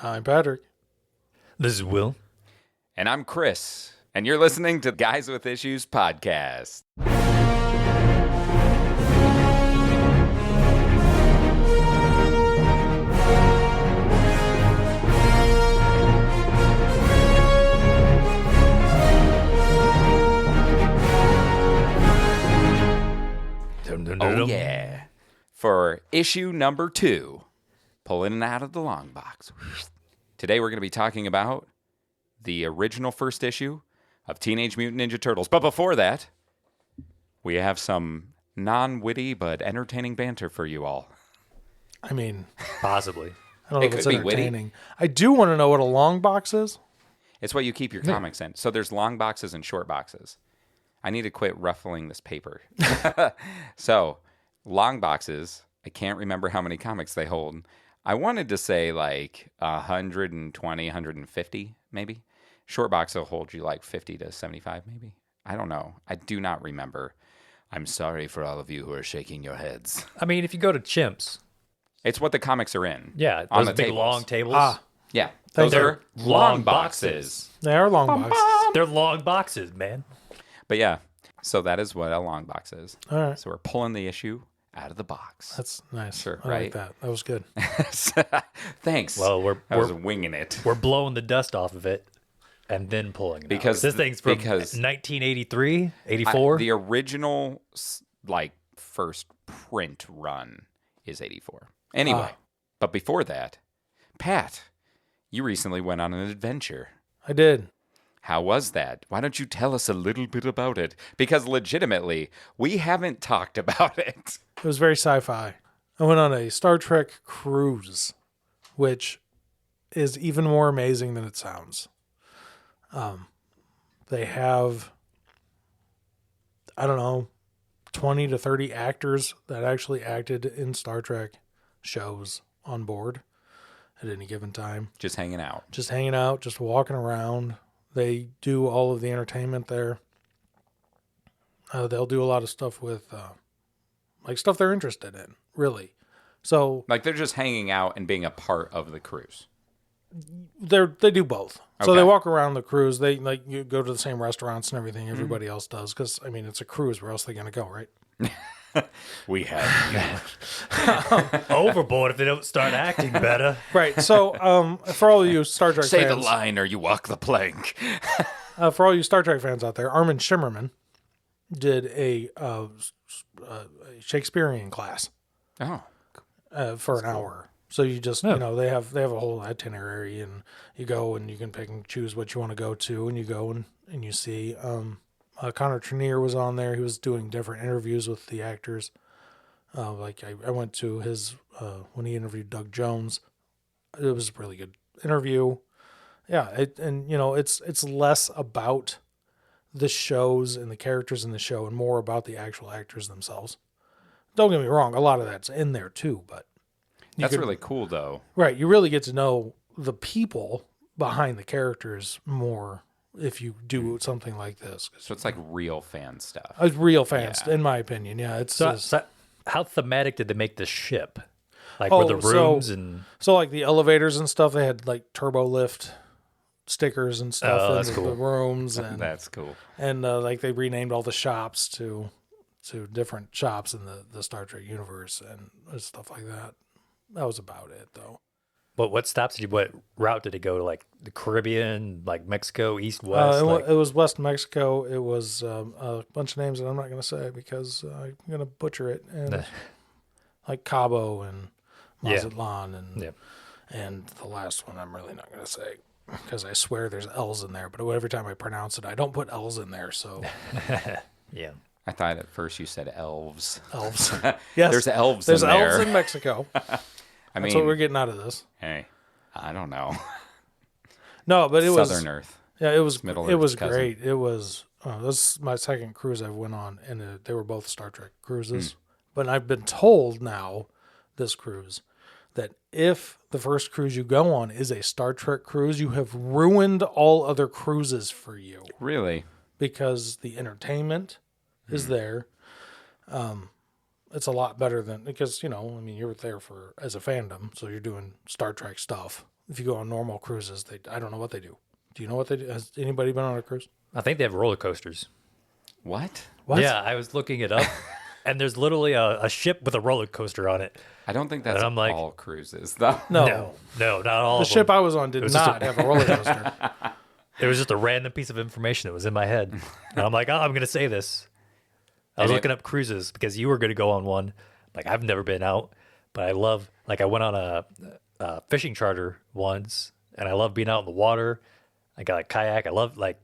I'm Patrick. This is Will. And I'm Chris. And you're listening to Guys with Issues podcast. Oh, yeah. For issue number 2, pulling it out of the long box. Today we're going to be talking about the original first issue of Teenage Mutant Ninja Turtles. But before that, we have some non-witty but entertaining banter for you all. I mean, Possibly. I don't know It if it's could be entertaining. witty. I do want to know what a long box is. It's what you keep your comics in. So there's long boxes and short boxes. I need to quit ruffling this paper. So, long boxes, I can't remember how many comics they hold. I wanted to say like 120, 150 maybe. Short box will hold you like 50 to 75 maybe. I don't know. I do not remember. I'm sorry for all of you who are shaking your heads. I mean, if you go to Chimps, It's what the comics are in. yeah, on those the big tables. long tables. Yeah. Thank Those you. are long boxes. They are long boxes. They're long boxes, man. But yeah, so that is what a long box is. All right. So we're pulling the issue out of the box. That's nice. Sure, I right? like that. That was good. Thanks. Well, I was winging it. we're blowing the dust off of it and then pulling it Because out. This thing's from because 1983, 84. The original, like, first print run is 84. Anyway, but before that, Pat, you recently went on an adventure. I did. How was that? Why don't you tell us a little bit about it? Because legitimately, we haven't talked about it. It was very sci-fi. I went on a Star Trek cruise, which is even more amazing than it sounds. They have, I don't know, 20 to 30 actors that actually acted in Star Trek shows on board at any given time. Just hanging out. Just hanging out, just walking around. They do all of the entertainment there. They'll do a lot of stuff with, like stuff they're interested in, really. So Like, they're just hanging out and being a part of the cruise. they do both. So Okay. they walk around the cruise. They like you go to the same restaurants and everything everybody else does. Because I mean, it's a cruise. Where else are they going to go, right? We have Overboard if they don't start acting better. Right. So for all of you Star Trek Say the fans, line or you walk the plank. for all you Star Trek fans out there, Armin Shimmerman did a Shakespearean class Oh, for an hour. So you just you know they have a whole itinerary and you go and you can pick and choose what you want to go to and you go and you see. Connor Trenier was on there. He was doing different interviews with the actors. Like I went to his when he interviewed Doug Jones. It was a really good interview. Yeah, and you know it's less about the shows and the characters in the show and more about the actual actors themselves. Don't get me wrong, a lot of that's in there too, but that's really cool, though. right, you really get to know the people behind the characters more if you do something like this. So it's like real fan stuff. Real fans, Yeah. in my opinion. Yeah, it's So, just, how thematic did they make this ship? Like, were the rooms and... so like the elevators and stuff. They had like turbo lift stickers and stuff in that's the cool. rooms, and That's cool. like they renamed all the shops to different shops in the Star Trek universe and stuff like that. That was about it, though. What stops did you... What route did it go to? Like, the Caribbean, like Mexico, East, West? It was West Mexico. It was a bunch of names that I'm not going to say because I'm going to butcher it. And like Cabo and Mazatlan and the last one I'm really not going to say because I swear there's L's in there. But every time I pronounce it, I don't put L's in there. So Yeah. I thought at first you said elves. elves. Yes, There's elves There's in there. elves in Mexico. I That's mean, what we're getting out of this. hey, I don't know. No, but it was Southern Earth. Yeah, it was. Middle It was Earth's cousin. great. It was. This is my second cruise I've went on, and they were both Star Trek cruises. But I've been told now, this cruise, that if the first cruise you go on is a Star Trek cruise, you have ruined all other cruises for you Really? because the entertainment is there. It's a lot better than because I mean you're there for as a fandom, so you're doing Star Trek stuff if you go on normal cruises, I don't know what they do. Do you know what they do? Has anybody been on a cruise? I think they have roller coasters. What? Yeah, I was looking it up, and there's literally a ship with a roller coaster on it. I don't think that's And I'm like- all cruises, though. No. No, not all The of ship them. I was on did was just not have a roller coaster. It was just a random piece of information that was in my head. And I'm like, oh, I'm going to say this. I was And looking up cruises because you were going to go on one. Like, I've never been out, but I love, like, I went on a fishing charter once, and I love being out in the water. I got a kayak. I love, like,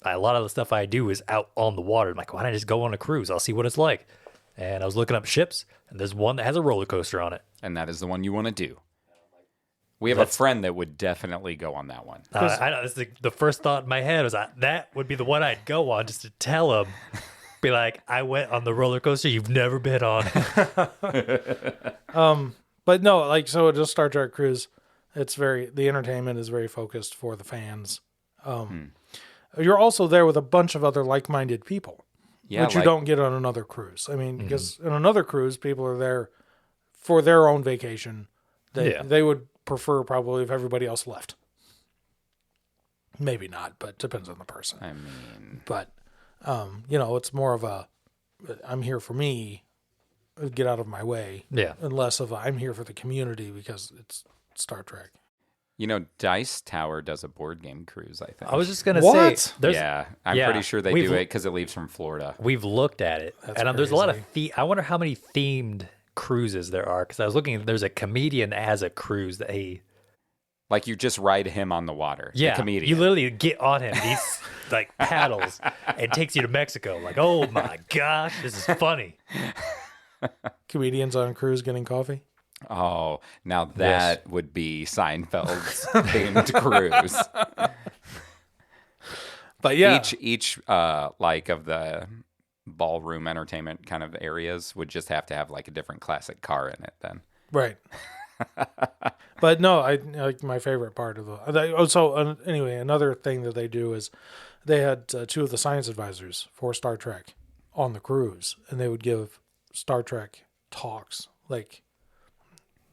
a lot of the stuff I do is out on the water. I'm like, why don't I just go on a cruise? I'll see what it's like. And I was looking up ships, and there's one that has a roller coaster on it. And that is the one you want to do. We have a friend that would definitely go on that one. I know, the first thought in my head was that would be the one I'd go on just to tell him, be like, I went on the roller coaster you've never been on. But no, like, so just Star Trek cruise, the entertainment is very focused for the fans. You're also there with a bunch of other like-minded people, which you don't get on another cruise. I mean, because on another cruise, people are there for their own vacation. They would prefer probably if everybody else left. Maybe not, but depends on the person. I mean, But, it's more of I'm here for me, get out of my way. Yeah. And less of I'm here for the community because it's Star Trek. Dice Tower does a board game cruise, I think. I was just going to What? say, I'm pretty sure they do it because it leaves from Florida. we've looked at it, That's and there's a lot of crazy. I wonder how many themed cruises there are, because I was looking, there's a comedian that has a cruise that he, Like you just ride him on the water. The comedian. you literally get on him, these like paddles, and takes you to Mexico. Like, oh my gosh, this is funny. Comedians on cruise getting coffee. Oh, now that would be Seinfeld's themed cruise. But yeah, Each like of the ballroom entertainment kind of areas would just have to have like a different classic car in it then. right. But no, I like my favorite part of anyway, another thing that they do is they had two of the science advisors for Star Trek on the cruise, and they would give Star Trek talks like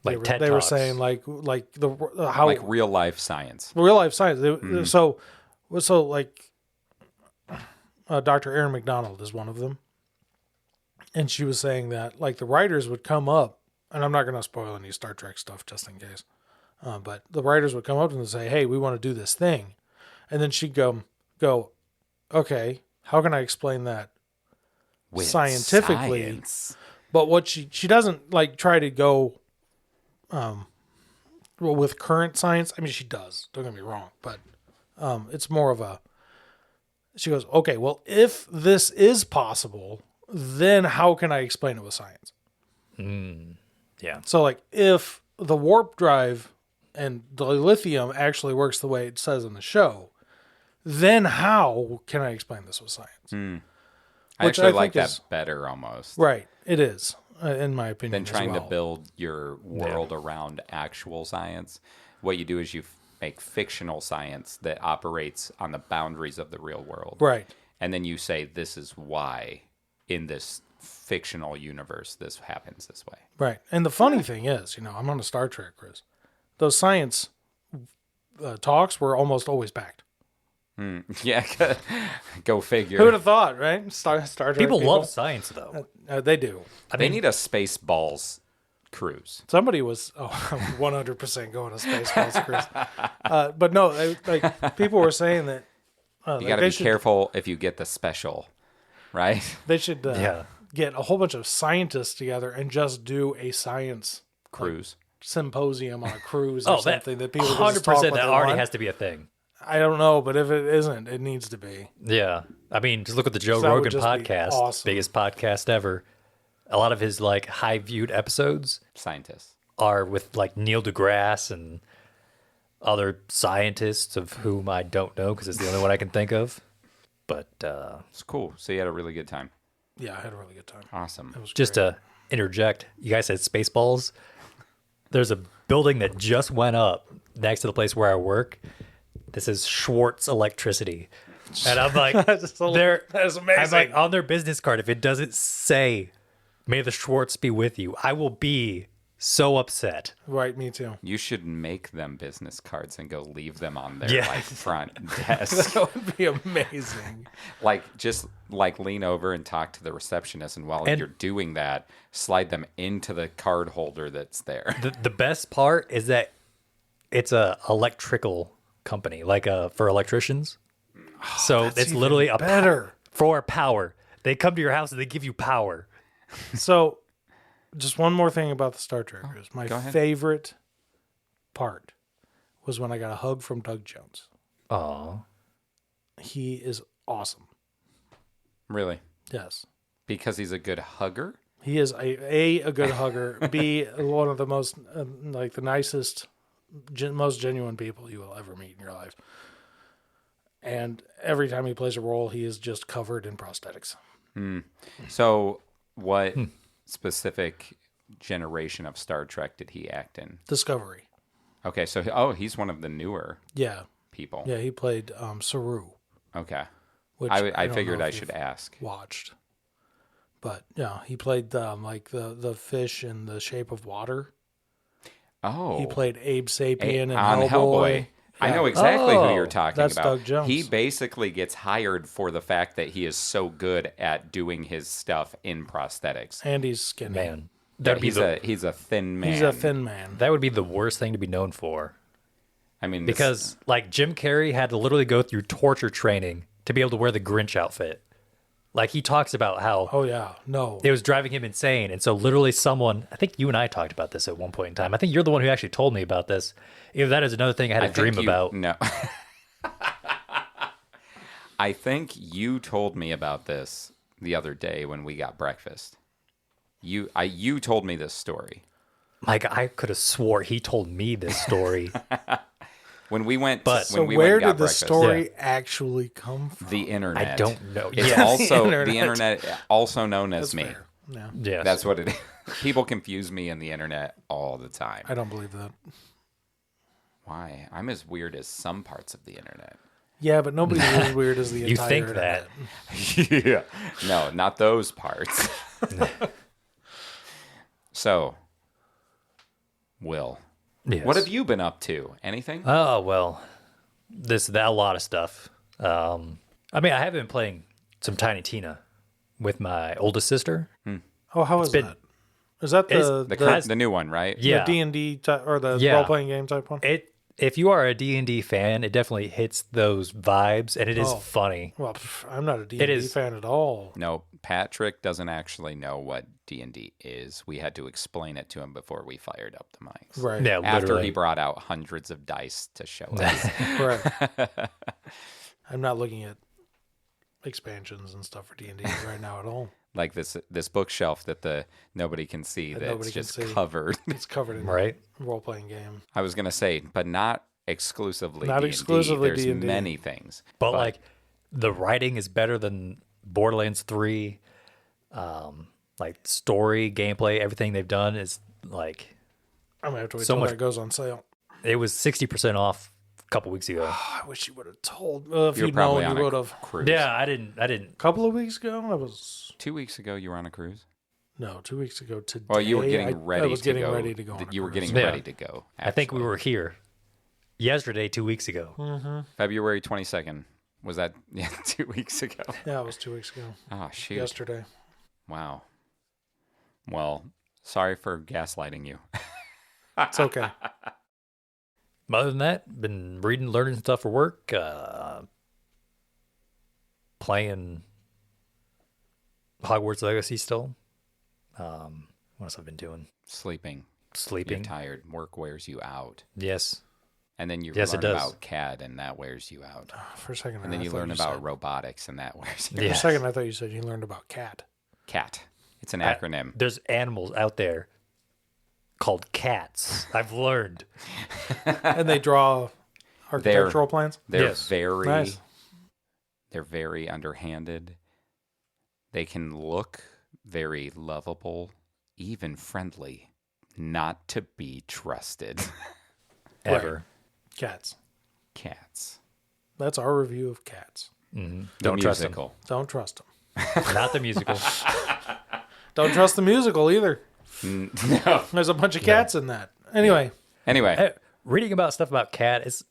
TED they were Talks. saying like how Like real life science. real life science. So like Dr. Erin McDonald is one of them, and she was saying that like the writers would come up, and I'm not going to spoil any Star Trek stuff just in case, but the writers would come up and say, "Hey, we want to do this thing," and then she'd go, "Okay, how can I explain that With scientifically?" science. But what she doesn't like try to go with current science. I mean, she does. Don't get me wrong, but it's more of a. She goes, okay, well, if this is possible, then how can I explain it with science? Yeah. So, like, if the warp drive and the lithium actually works the way it says in the show, then how can I explain this with science? I Which actually I like think that is- better almost Right, it is, in my opinion. than as trying to well. build your world around actual science. What you do is you make fictional science that operates on the boundaries of the real world. Right. And then you say, this is why in this fictional universe this happens this way. Right. And the funny thing is, I'm on a Star Trek cruise. Those science talks were almost always packed. Yeah, go figure. Who would have thought, right? Star Trek People love science, though. They do. They need a Spaceballs cruise. Somebody was 100% going to Spaceballs cruise. But no, people were saying that You got to be careful if you get the special, right? They should Yeah. get a whole bunch of scientists together and just do a science Cruise. symposium on a cruise or something that people can just 100% talk what that they already want. has to be a thing. I don't know, but if it isn't, it needs to be. Yeah. I mean, just look at the Joe That would Rogan just be podcast, awesome. biggest podcast ever. A lot of his like high viewed episodes Scientists. are with like Neil deGrasse and other scientists of whom I don't know because it's the only one I can think of. But It's cool. So you had a really good time. Yeah, I had a really good time. Awesome. It was just great. to interject, you guys said Spaceballs. There's a building that just went up next to the place where I work. This is Schwartz Electricity. And I'm like, That is I'm amazing. like, on their business card, if it doesn't say, may the Schwartz be with you, I will be so upset. Right, me too. You should make them business cards and go leave them on their Yeah. like front desk. That would be amazing. Just lean over and talk to the receptionist, and while And- you're doing that, slide them into the card holder that's there. The best part is that it's a electrical company, like for electricians. So it's even literally a better. for power. They come to your house and they give you power. So, just one more thing about the Star Trekkers. My go ahead. favorite part was when I got a hug from Doug Jones. Oh, He is awesome. Really? Yes. Because he's a good hugger? He is a good hugger. B, one of the most like the nicest, most genuine people you will ever meet in your life. And every time he plays a role, he is just covered in prosthetics. So, what specific generation of Star Trek did he act in? Discovery. Okay, so he's one of the newer Yeah, people. yeah. He played Saru, Okay, which I don't figured know I if should you've ask. watched. But yeah, he played like the fish in The Shape of Water. Oh, He played Abe Sapien in on Hellboy. Hellboy. I Yeah. know exactly who Oh, you're talking that's about. Doug Jones. He basically gets hired for the fact that he is so good at doing his stuff in prosthetics. And he's skinny. man. Yeah, That'd be he's a thin man. He's a thin man. that would be the worst thing to be known for. I mean, Because like Jim Carrey had to literally go through torture training to be able to wear the Grinch outfit. Like he talks about how Oh yeah, no. it was driving him insane. And so literally someone, I think you and I talked about this at one point in time. I think you're the one who actually told me about this. Either that is another thing I had a dream about. No. I think you told me about this the other day when we got breakfast. You told me this story. Like I could have swore he told me this story. When we went But- So when we where went and got did the breakfast. story actually come from? The internet. I don't know. It's Yeah. also The the internet, also known as That's me. fair. Yeah, Yes. That's what it is. People confuse me in the internet all the time. I don't believe that. Why? I'm as weird as some parts of the internet. Yeah, but nobody's as weird as the You entire think internet. that. Yeah. No, not those parts. So, Will, Yes. what have you been up to? Anything? Oh, well, a lot of stuff. I mean, I have been playing some Tiny Tina with my oldest sister. Oh, how is been- that? Is that the new one, right? Yeah. the D&D or the Yeah. role playing game type one? If you are a D&D fan, it definitely hits those vibes, and it is Oh. funny. Well, I'm not a D&D is- fan at all. No, Patrick doesn't actually know what D&D is. We had to explain it to him before we fired up the mics. Right. Yeah, After literally. he brought out hundreds of dice to show us. Right. I'm not looking at expansions and stuff for D&D right now at all. Like this bookshelf that nobody can see That that's nobody can just see. covered. It's covered in Right? role playing game. I was gonna say, but not exclusively. Not D&D. exclusively There's D&D. many things. But like, the writing is better than Borderlands 3. Like, story, gameplay, everything they've done is like, I'm gonna have to wait So till much- that goes on sale. it was 60% off a couple weeks ago. I wish you would have told. If You're you'd probably known, on you a would have. cruise. Yeah, I didn't. A couple of weeks ago, I was 2 weeks ago, you were on a cruise. no 2 weeks ago today. Well, you were getting I ready. was to getting go. ready to go. on a You were cruise. getting Yeah. ready to go. I think we actually. were here yesterday, 2 weeks ago. February 22nd. Was that 2 weeks ago? Yeah, it was 2 weeks ago. Oh shoot! Yesterday. Wow. Well, sorry for gaslighting you. It's okay. Other than that, been reading, learning stuff for work, playing Hogwarts Legacy still. What else have I been doing? Sleeping. You're Sleeping. tired. Work wears you out. Yes. And then you Yes, it learn does. about CAD, and that wears you out. For a second, And then I you thought learn you about said- robotics, and that wears you For Yeah. a second, I thought you said you learned about cat. CAT. It's an acronym. There's animals out there called cats. I've learned. And they draw architectural plans. They're Yes. very Nice. they're very underhanded. They can look very lovable, even friendly, not to be trusted. Ever. Cats. Cats. That's our review of cats. The Don't trust them. musical. Don't trust them. Not the musical. Don't trust the musical either. No. There's a bunch of cats in that. Anyway. Anyway. Reading about stuff about cat is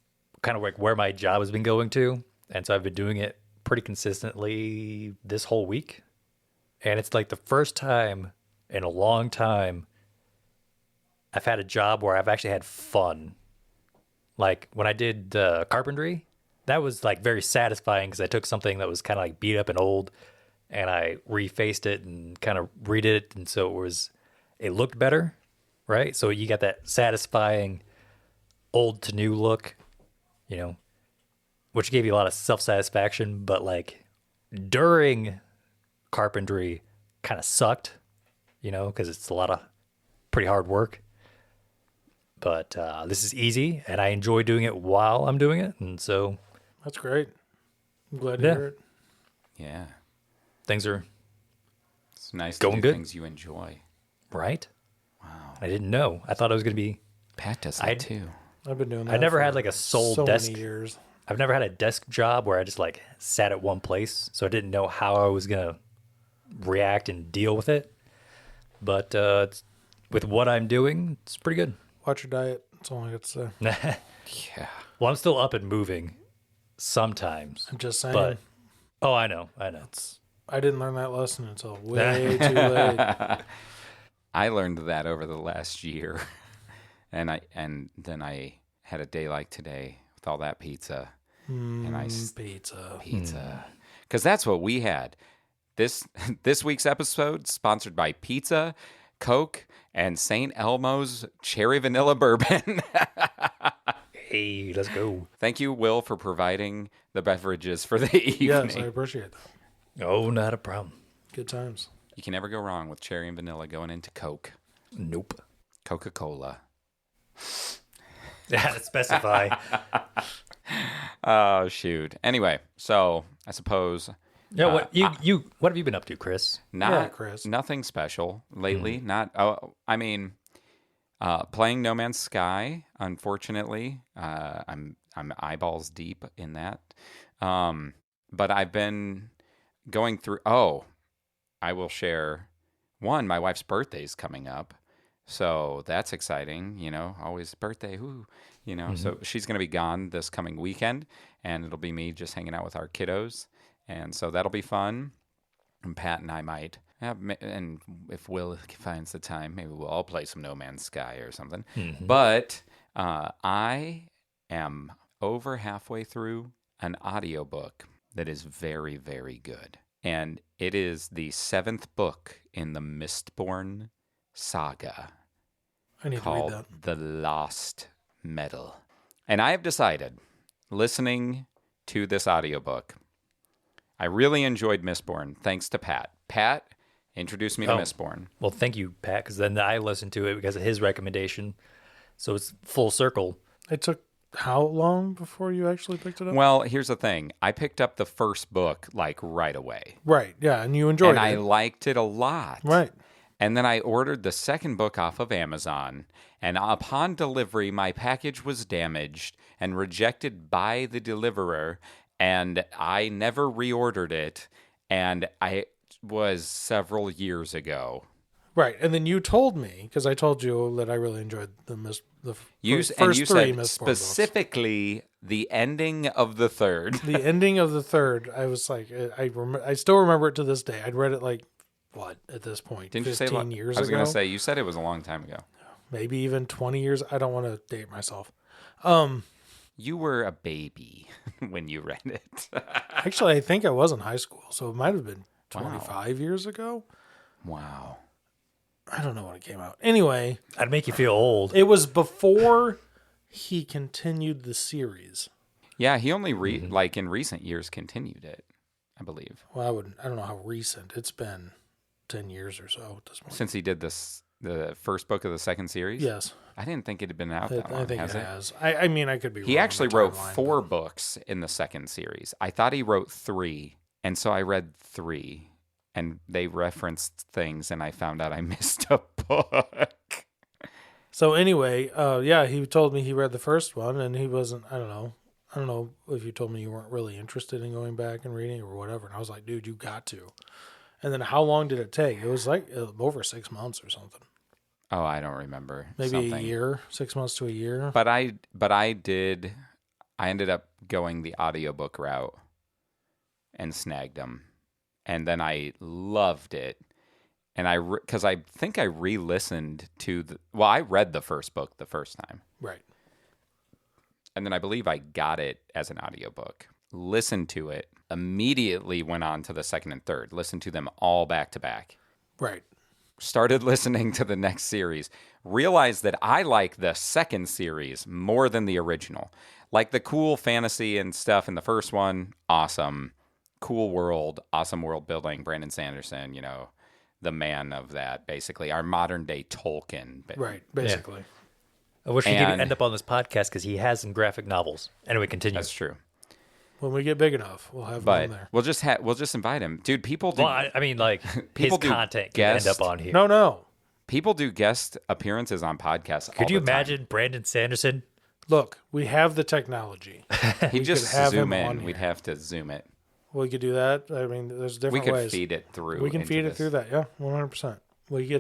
kind of like where my job has been going to. And so I've been doing it pretty consistently this whole week. And it's like the first time in a long time I've had a job where I've actually had fun. Like when I did carpentry, that was like very satisfying because I took something that was kind of like beat up and old and I refaced it and kind of redid it. And so it looked better, right? So you got that satisfying old to new look, you know, which gave you a lot of self-satisfaction. But like during carpentry kind of sucked, you know, because it's a lot of pretty hard work. But this is easy, and I enjoy doing it while I'm doing it, and so that's great. I'm glad to hear it. Yeah, things are. It's nice going to do good. things you enjoy, right? Wow, I didn't know. I thought it was going to be. Pat does that too. I've been doing that. I never had like a sole desk. Many years. I've never had a desk job where I just like sat at one place, so I didn't know how I was gonna react and deal with it. But with what I'm doing, it's pretty good. Watch your diet. That's all I got to say. Yeah. Well, I'm still up and moving sometimes. I'm just saying. But I know. I didn't learn that lesson until way too late. I learned that over the last year, and then I had a day like today with all that pizza, pizza, because that's what we had. This week's episode sponsored by pizza, Coke, and St. Elmo's cherry vanilla bourbon. Hey, let's go. Thank you, Will, for providing the beverages for the evening. Yes, I appreciate that. Oh, not a problem. Good times. You can never go wrong with cherry and vanilla going into Coke. Nope. Coca-Cola. Yeah, to specify. Oh, shoot. Anyway, so I suppose... Yeah, what have you been up to, Chris? Chris. Nothing special lately. Playing No Man's Sky. Unfortunately, I'm eyeballs deep in that. But I've been going through. Oh, I will share. One, my wife's birthday's coming up, so that's exciting. You know, always birthday. Whoo, you know. So she's going to be gone this coming weekend, and it'll be me just hanging out with our kiddos. And so that'll be fun. And Pat and I might, and if Will finds the time, maybe we'll all play some No Man's Sky or something. Mm-hmm. But I am over halfway through an audiobook that is very, very good. And it is the 7th book in the Mistborn saga. I need called to read that. The Lost Metal. And I have decided, listening to this audiobook, I really enjoyed Mistborn, thanks to Pat. Pat introduced me to Mistborn. Well, thank you, Pat, because then I listened to it because of his recommendation. So it's full circle. It took how long before you actually picked it up? Well, here's the thing. I picked up the first book like right away. Right, yeah, and you enjoyed it. And I liked it a lot. Right. And then I ordered the second book off of Amazon, and upon delivery, my package was damaged and rejected by the deliverer, and I never reordered it, and I was several years ago. Right, and then you told me, because I told you that I really enjoyed the first you three said Mistborn specifically books. The ending of the third. The ending of the third, I was like, I still remember it to this day. I'd read it like, what, at this point? Didn't you say 15 years ago? I was going to say, you said it was a long time ago. Maybe even 20 years. I don't want to date myself. You were a baby when you read it. Actually, I think I was in high school, so it might have been 25 years ago. Wow. I don't know when it came out. Anyway. I'd make you feel old. It was before he continued the series. Yeah, he only, like in recent years, continued it, I believe. Well, I don't know how recent. It's been 10 years or so at this point. Since he did the first book of the second series? Yes. I didn't think it had been out that long. I think it has. I mean, I could be wrong. He actually wrote timeline, 4 books in the second series. I thought he wrote 3, and so I read 3, and they referenced things, and I found out I missed a book. So anyway, he told me he read the first one, and he wasn't, I don't know if you told me you weren't really interested in going back and reading or whatever. And I was like, dude, you got to. And then how long did it take? It was like over 6 months or something. Oh, I don't remember. Maybe something. a year, 6 months to a year. But I ended up going the audiobook route and snagged them. And then I loved it. And because I think I re-listened to I read the first book the first time. Right. And then I believe I got it as an audiobook. Listened to it, immediately went on to the second and third. Listened to them all back to back. Right. Started listening to the next series. Realized that I like the second series more than the original. Like the cool fantasy and stuff in the first one, awesome. Cool world, awesome world building. Brandon Sanderson, the man of that, basically. Our modern day Tolkien. Right, basically. I wish he could end up on this podcast because he has some graphic novels. Anyway, continue. That's true. When we get big enough, we'll have him on there. We'll just invite him. Dude, people do... Well, I mean, like, his content can end up on here. No. People do guest appearances on podcasts Could you imagine Brandon Sanderson? Look, we have the technology. He'd just have zoom him on in. We'd here. have to zoom it. We could do that. I mean, there's different We could ways. feed it through. We can into feed it this. through that. Yeah, 100%.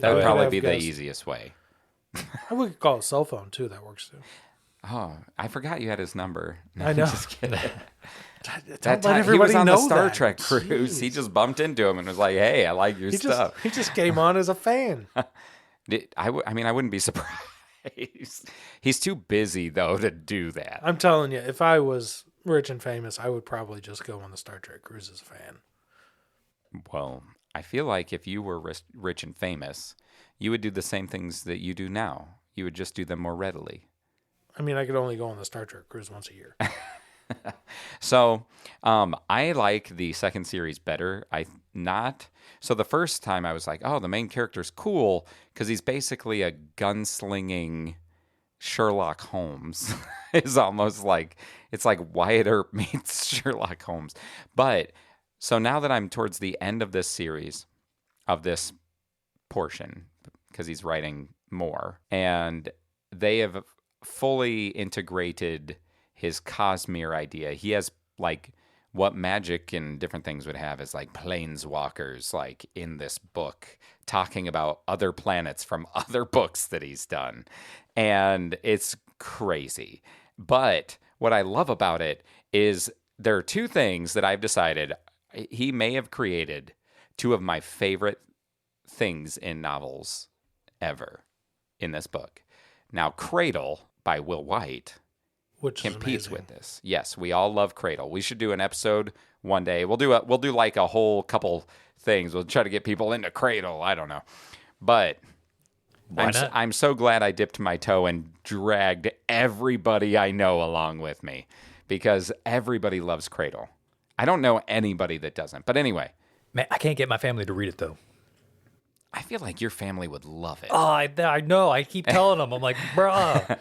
That would probably be the easiest way. We could call a cell phone, too. That works, too. Oh, I forgot you had his number. No, I know. I'm just kidding. Don't let everybody he was on know the Star that. Trek cruise. Jeez. He just bumped into him and was like, "Hey, I like your stuff." He just came on as a fan. I wouldn't be surprised. He's too busy though to do that. I'm telling you, if I was rich and famous, I would probably just go on the Star Trek cruise as a fan. Well, I feel like if you were rich and famous, you would do the same things that you do now. You would just do them more readily. I mean, I could only go on the Star Trek cruise once a year. So, I like the second series better. So the first time I was like, oh, the main character's cool because he's basically a gunslinging Sherlock Holmes. It's almost like, it's like Wyatt Earp meets Sherlock Holmes. But, so now that I'm towards the end of this series, of this portion, because he's writing more, and they have fully integrated his Cosmere idea. He has like what magic and different things would have is like planeswalkers, like in this book, talking about other planets from other books that he's done. And it's crazy. But what I love about it is there are two things that I've decided he may have created two of my favorite things in novels ever in this book. Now, Cradle by Will White Which competes is with this. Yes, we all love Cradle. We should do an episode one day. We'll do like a whole couple things. We'll try to get people into Cradle. I don't know, but I'm so glad I dipped my toe and dragged everybody I know along with me because everybody loves Cradle. I don't know anybody that doesn't. But anyway, Man, I can't get my family to read it though. I feel like your family would love it. Oh, I know. I keep telling them. I'm like, bruh,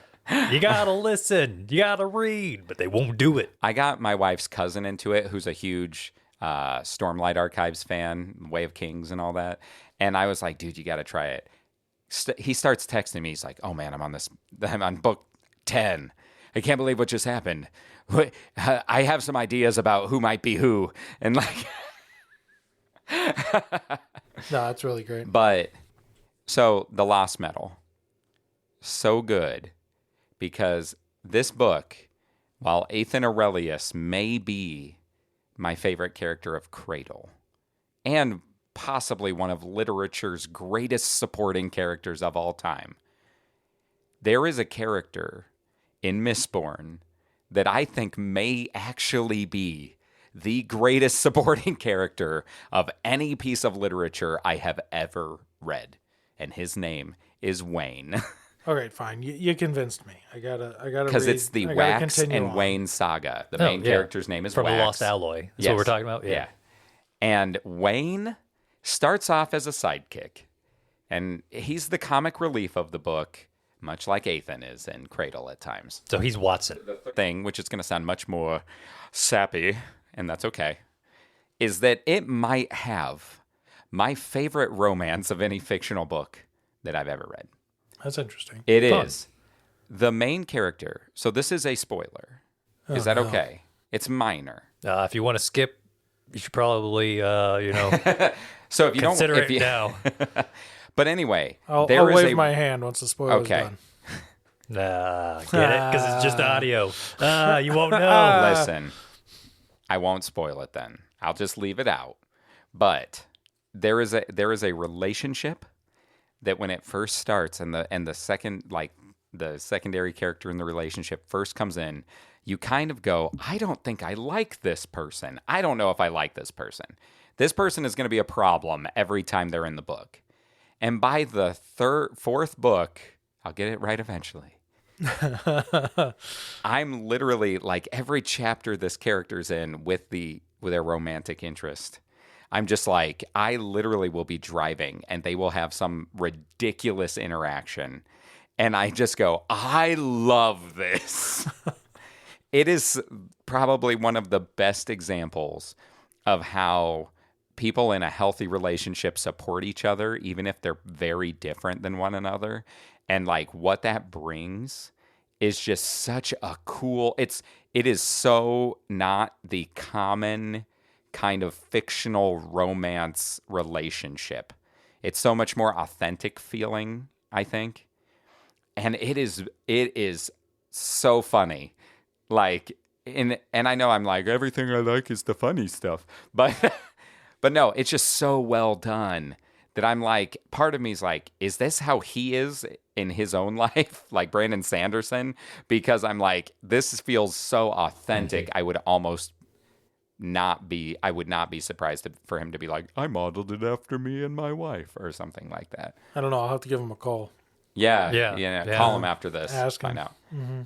you gotta listen. You gotta read, but they won't do it. I got my wife's cousin into it, who's a huge Stormlight Archives fan, Way of Kings and all that. And I was like, dude, you got to try it. He starts texting me. He's like, oh man, I'm on book 10. I can't believe what just happened. I have some ideas about who might be who. And like, No, that's really great. but so The Lost Metal, so good because this book, while Ethan Aurelius may be my favorite character of Cradle and possibly one of literature's greatest supporting characters of all time, there is a character in Mistborn that I think may actually be the greatest supporting character of any piece of literature I have ever read. And his name is Wayne. All right, fine. You convinced me. I gotta Because read. it's the I gotta Wax continue and on. Wayne saga. The main character's name is From Wax. The Lost Alloy. That's Yes. what we're talking about? Yeah. And Wayne starts off as a sidekick. And he's the comic relief of the book, much like Ethan is in Cradle at times. So he's Watson. The thing, which is going to sound much more sappy, and that's okay, is that it might have my favorite romance of any fictional book that I've ever read. That's interesting. It Fun. is the main character. So this is a spoiler. Is that okay? It's minor. If you want to skip, you should probably, So if you consider don't, it now. But anyway, I'll there is wave my hand once the spoiler's Okay. done. Get it? Because it's just audio. You won't know. Listen, I won't spoil it then. I'll just leave it out. But there is a relationship that when it first starts and the second, like, the secondary character in the relationship first comes in, you kind of go, I don't think I like this person. I don't know if I like this person. This person is going to be a problem every time they're in the book. And by the fourth book, I'll get it right eventually. I'm literally like every chapter this character's in with their romantic interest. I'm just like, I literally will be driving and they will have some ridiculous interaction. And I just go, I love this. It is probably one of the best examples of how people in a healthy relationship support each other, even if they're very different than one another. And like what that brings is just such a cool, it is so not the common kind of fictional romance relationship. It's so much more authentic feeling, I think. And it is so funny. Like, and I know I'm like, everything I like is the funny stuff. But but no, it's just so well done that I'm like, part of me is like, is this how he is in his own life? Like Brandon Sanderson? Because I'm like, this feels so authentic. I would not be surprised for him to be like, I modeled it after me and my wife or something like that. I don't know. I'll have to give him a call. Yeah. Call him after this. Ask him. Find out. Mm-hmm.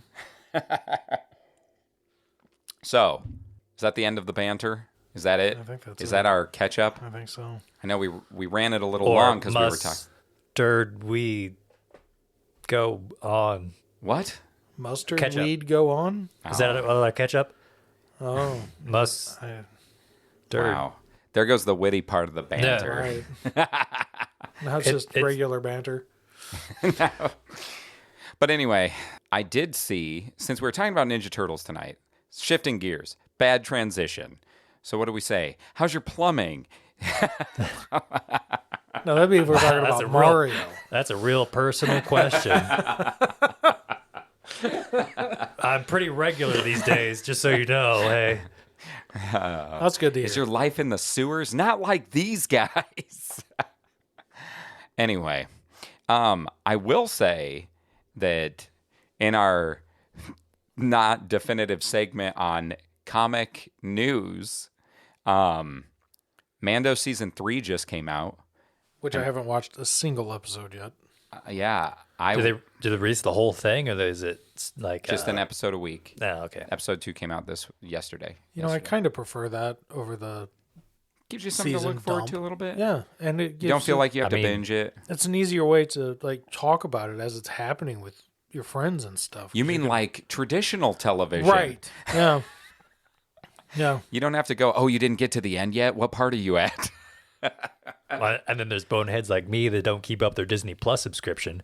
So, is that the end of the banter? Is that it? I think that's Is it. that our catch up? I think so. I know we ran it a little long because we were talking. Mustard weed go on. What? Mustard Ketchup. weed go on? Is that our ketchup? Oh. Mustard. Wow. There goes the witty part of the banter. Right. Now it's just regular banter. No. But anyway, I did see, since we're talking about Ninja Turtles tonight, shifting gears, bad transition. So what do we say? How's your plumbing? No, that'd be if we're talking about Mario. That's a real personal question. I'm pretty regular these days, just so you know. Hey, That's good to hear. Is your life in the sewers? Not like these guys. Anyway, I will say that in our not definitive segment on comic news, Mando season 3 just came out. Which I haven't watched a single episode yet. Yeah. do they release the whole thing, or is it like just an episode a week. Oh, okay. Episode 2 came out yesterday. You know, I kind of prefer that over the gives you something to look forward to a little bit. Yeah, and it gives You don't feel like you have to binge it. It's an easier way to like talk about it as it's happening with your friends and stuff. You mean like traditional television? Right. Yeah. Yeah. You don't have to go, oh, you didn't get to the end yet? What part are you at? And then there's boneheads like me that don't keep up their Disney Plus subscription.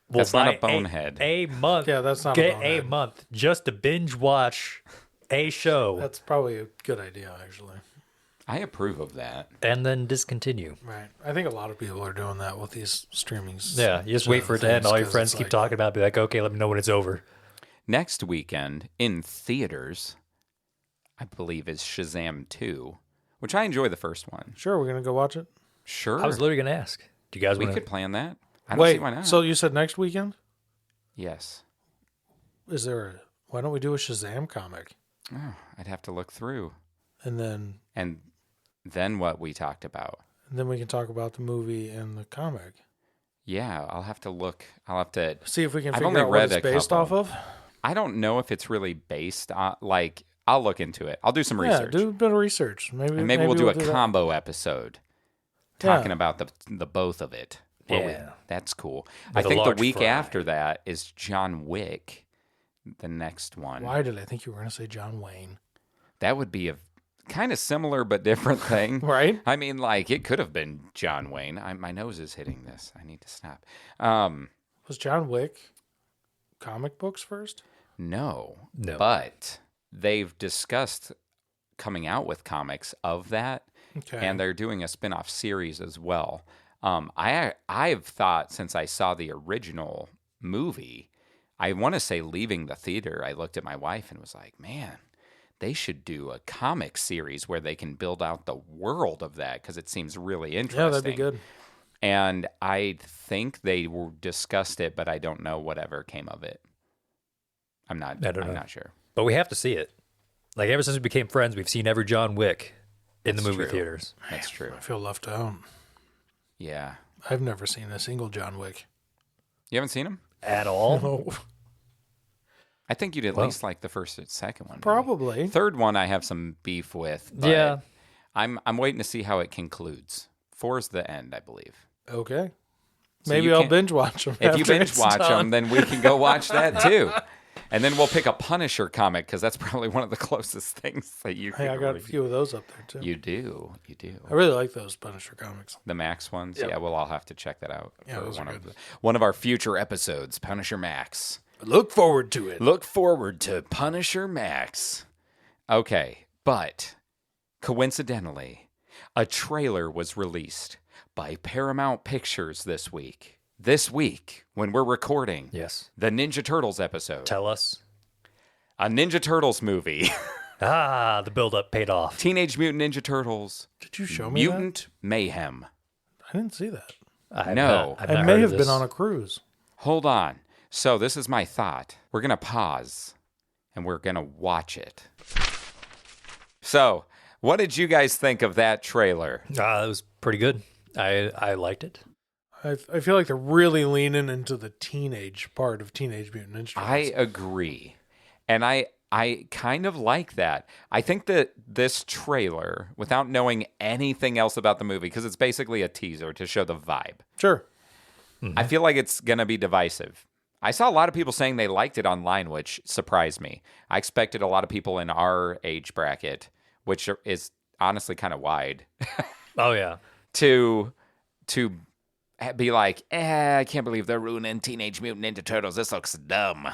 That's not a bonehead. A month. Yeah, that's not get a bonehead. a month just to binge watch a show. That's probably a good idea, actually. I approve of that. And then discontinue. Right. I think a lot of people are doing that with these streamings. Yeah, you just wait for it to end. All your friends keep talking about it. Be like, okay, let me know when it's over. Next weekend in theaters, I believe, is Shazam 2, which I enjoy the first one. Sure, we're going to go watch it? Sure. I was literally going to ask. Do you guys We want could plan that. I don't see why not. So you said next weekend? Yes. Why don't we do a Shazam comic? Oh, I'd have to look through. And then what we talked about. And then we can talk about the movie and the comic. Yeah, I'll have to look. I'll have to see if we can I've figure only out what read it's based off of. I don't know if it's really based on, like, I'll look into it. I'll do some research. Yeah, do a bit of research. Maybe we'll do a that. combo episode talking about the both of it. That's cool. I think the week after that is John Wick, the next one. Why did I think you were going to say John Wayne? That would be a kind of similar but different thing. Right? I mean, like, it could have been John Wayne. My nose is hitting this. I need to stop. Was John Wick comic books first? No. But they've discussed coming out with comics of that. Okay. And they're doing a spin-off series as well. I've thought since I saw the original movie, I want to say leaving the theater, I looked at my wife and was like, man, they should do a comic series where they can build out the world of that because it seems really interesting. Yeah, that'd be good. And I think they discussed it, but I don't know whatever came of it. I'm not sure. But we have to see it. Like, ever since we became friends, we've seen every John Wick in the movie true. theaters. That's true. I feel left out. Yeah. I've never seen a single John Wick. You haven't seen him? At all? No. I think you'd at least like the first and second one. Maybe. Probably. Third one I have some beef with. But Yeah. I'm waiting to see how it concludes. 4's the end, I believe. Okay. So Maybe you I'll can't- binge watch them. If you binge watch them, then we can go watch that too. And then we'll pick a Punisher comic because that's probably one of the closest things that you Hey, can I got a read. few of those up there too. You do. I really like those Punisher comics. The Max ones? Yep. Yeah, we'll all have to check that out. Yeah, for those are one, good. one of our future episodes, Punisher Max. Look forward to it. Look forward to Punisher Max. Okay, but coincidentally, a trailer was released by Paramount Pictures this week. This week, when we're recording Yes. the Ninja Turtles episode. Tell us. A Ninja Turtles movie. The build-up paid off. Teenage Mutant Ninja Turtles. Did you show me Mutant Mayhem. that? I didn't see that. I've No. I've I not may heard have of been this. on a cruise. Hold on. So this is my thought. We're going to pause and we're going to watch it. So, what did you guys think of that trailer? It was pretty good. I liked it. I feel like they're really leaning into the teenage part of Teenage Mutant Ninja Turtles. I agree. And I kind of like that. I think that this trailer, without knowing anything else about the movie, because it's basically a teaser to show the vibe, Sure. I feel like it's going to be divisive. I saw a lot of people saying they liked it online, which surprised me. I expected a lot of people in our age bracket, which is honestly kind of wide, Oh, yeah. to be like, I can't believe they're ruining Teenage Mutant Ninja Turtles. This looks dumb.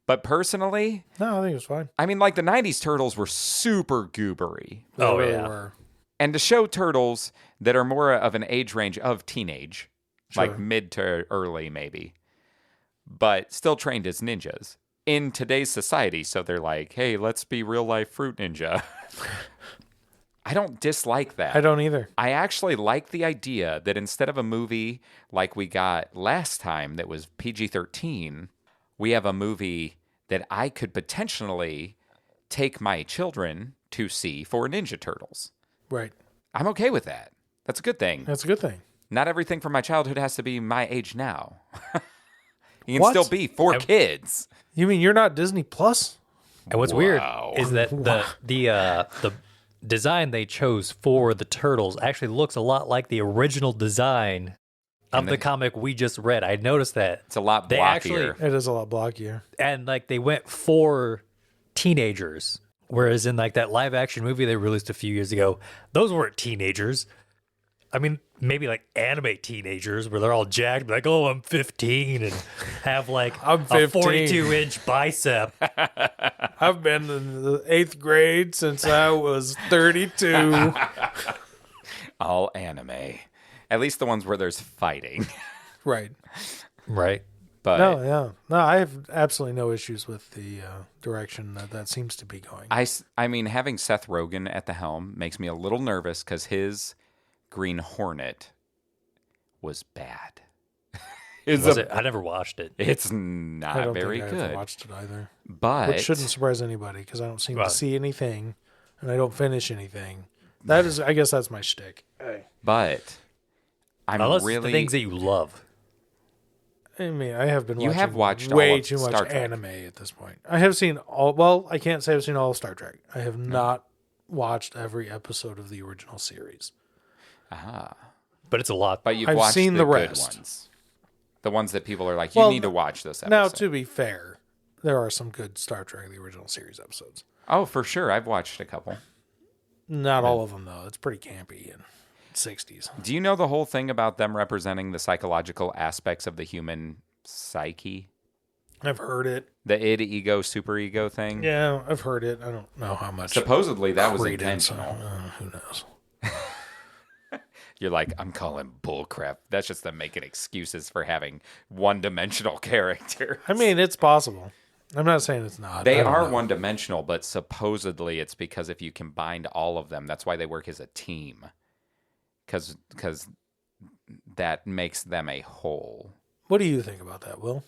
But personally, No, I think it was fine. I mean, like the 90s Turtles were super goobery. They Oh, really yeah. were. And to show turtles that are more of an age range of teenage, like Sure. mid to early maybe, but still trained as ninjas in today's society. So they're like, hey, let's be real life fruit ninja. I don't dislike that. I don't either. I actually like the idea that instead of a movie like we got last time that was PG-13, we have a movie that I could potentially take my children to see for Ninja Turtles. Right. I'm okay with that. That's a good thing. That's a good thing. Not everything from my childhood has to be my age now. You can What? still be for kids. You mean you're not Disney Plus? And what's weird is that the design they chose for the turtles actually looks a lot like the original design of the comic we just read. I noticed that. It's a lot They blockier. actually- It is a lot blockier. And like they went for teenagers, whereas in like that live action movie they released a few years ago, those weren't teenagers. I mean, maybe like anime teenagers where they're all jacked, like, oh, I'm 15 and have like I'm a 15. 42-inch bicep. I've been in the 8th grade since I was 32. All anime. At least the ones where there's fighting. Right. Right. But No, yeah. No, I have absolutely no issues with the direction that seems to be going. I mean, having Seth Rogen at the helm makes me a little nervous because his Green Hornet was bad. Was it? I never watched it. It's I not don't very think I good. ever watched it either. But Which shouldn't surprise anybody because I don't seem Well- to see anything and I don't finish anything. That is, I guess that's my shtick. but I'm Unless it's really the things that you love. I mean, I have been You watching have watched all way of too much Star Trek. anime at this point. I have seen all, well, I can't say I've seen all of Star Trek. I have not watched every episode of the original series. But it's a lot. but you've I've watched seen the good rest. ones. The ones that people are like, you Well, need to watch this episode. Now, to be fair, there are some good Star Trek, the original series episodes. Oh, for sure. I've watched a couple. Not all of them, though. It's pretty campy and 60s. Do you know the whole thing about them representing the psychological aspects of the human psyche? I've heard it. The id, ego, superego thing? Yeah, I've heard it. I don't know how much. Supposedly that was credence, intentional. who knows? You're like, I'm calling bullcrap. That's just them making excuses for having one-dimensional characters. I mean, it's possible. I'm not saying it's not. They are one-dimensional, but supposedly it's because if you combined all of them, that's why they work as a team. Because that makes them a whole. What do you think about that, Will?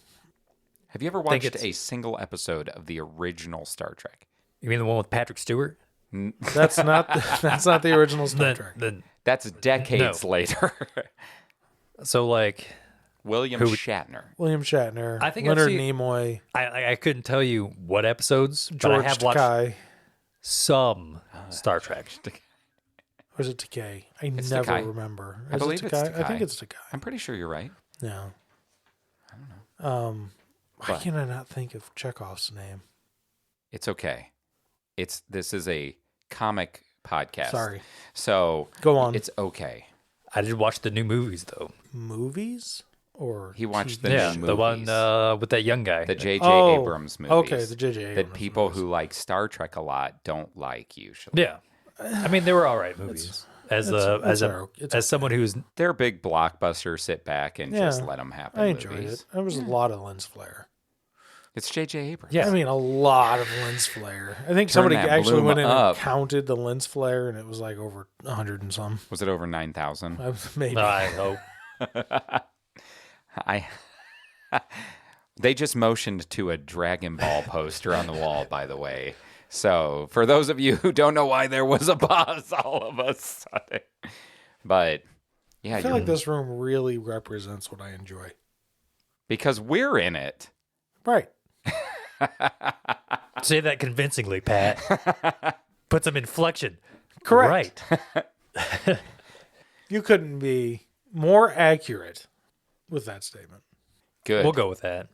Have you ever watched a single episode of the original Star Trek? You mean the one with Patrick Stewart? That's not the original Star Trek. That's decades later. So, like... William Shatner. I think Leonard Nimoy. I couldn't tell you what episodes, but George I have watched Takei. Some Star Trek. Or is it Takei? It's never Takei. remember. I believe it's Takei. I think it's Takei. I'm pretty sure you're right. Yeah. I don't know. Why can I not think of Chekhov's name? It's okay. This is a comic podcast. Sorry. So go on. It's okay. I did watch the new movies though. Movies? Or he watched TV? the Yeah, new the movies. one with that young guy. The J.J. Abrams movies. Okay, the J.J. Abrams that people movies. who like Star Trek a lot don't like usually. Yeah, I mean they were all right movies. As someone who's They're big blockbusters. Sit back and just let them happen. I enjoyed movies. it. There was a lot of lens flare. It's J.J. Abrams. Yeah. I mean, a lot of lens flare. I think Turn somebody that actually bloom went in up. and counted the lens flare, and it was like over 100 and some. Was it over 9,000? Maybe. I hope. They just motioned to a Dragon Ball poster on the wall, by the way. So for those of you who don't know why there was a pause all of a sudden. But yeah, I feel like this room really represents what I enjoy. Because we're in it. Right. Say that convincingly, Pat. Put some inflection. Correct. Right. You couldn't be more accurate with that statement. Good. We'll go with that.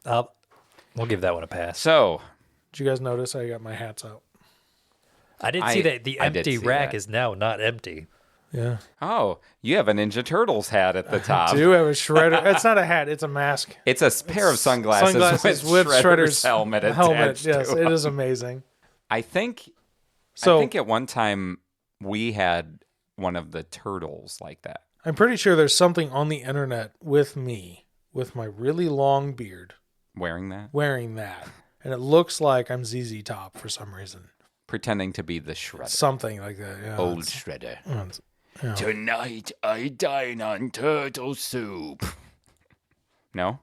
We'll give that one a pass. So, Did you guys notice I got my hats out? I did see that the I did empty see rack that. is now not empty. Yeah. oh, you have a Ninja Turtles hat at the top. I do have a shredder. It's not a hat. It's a mask. It's a pair of sunglasses with Shredder's helmet attached Yes, to it them. is amazing. I think So at one time we had one of the turtles like that. I'm pretty sure there's something on the internet with me, with my really long beard, Wearing that? wearing that. And it looks like I'm ZZ Top for some reason. Pretending to be the Shredder. Something like that. Yeah, Old it's- Shredder. it's- yeah. Tonight I dine on turtle soup. No?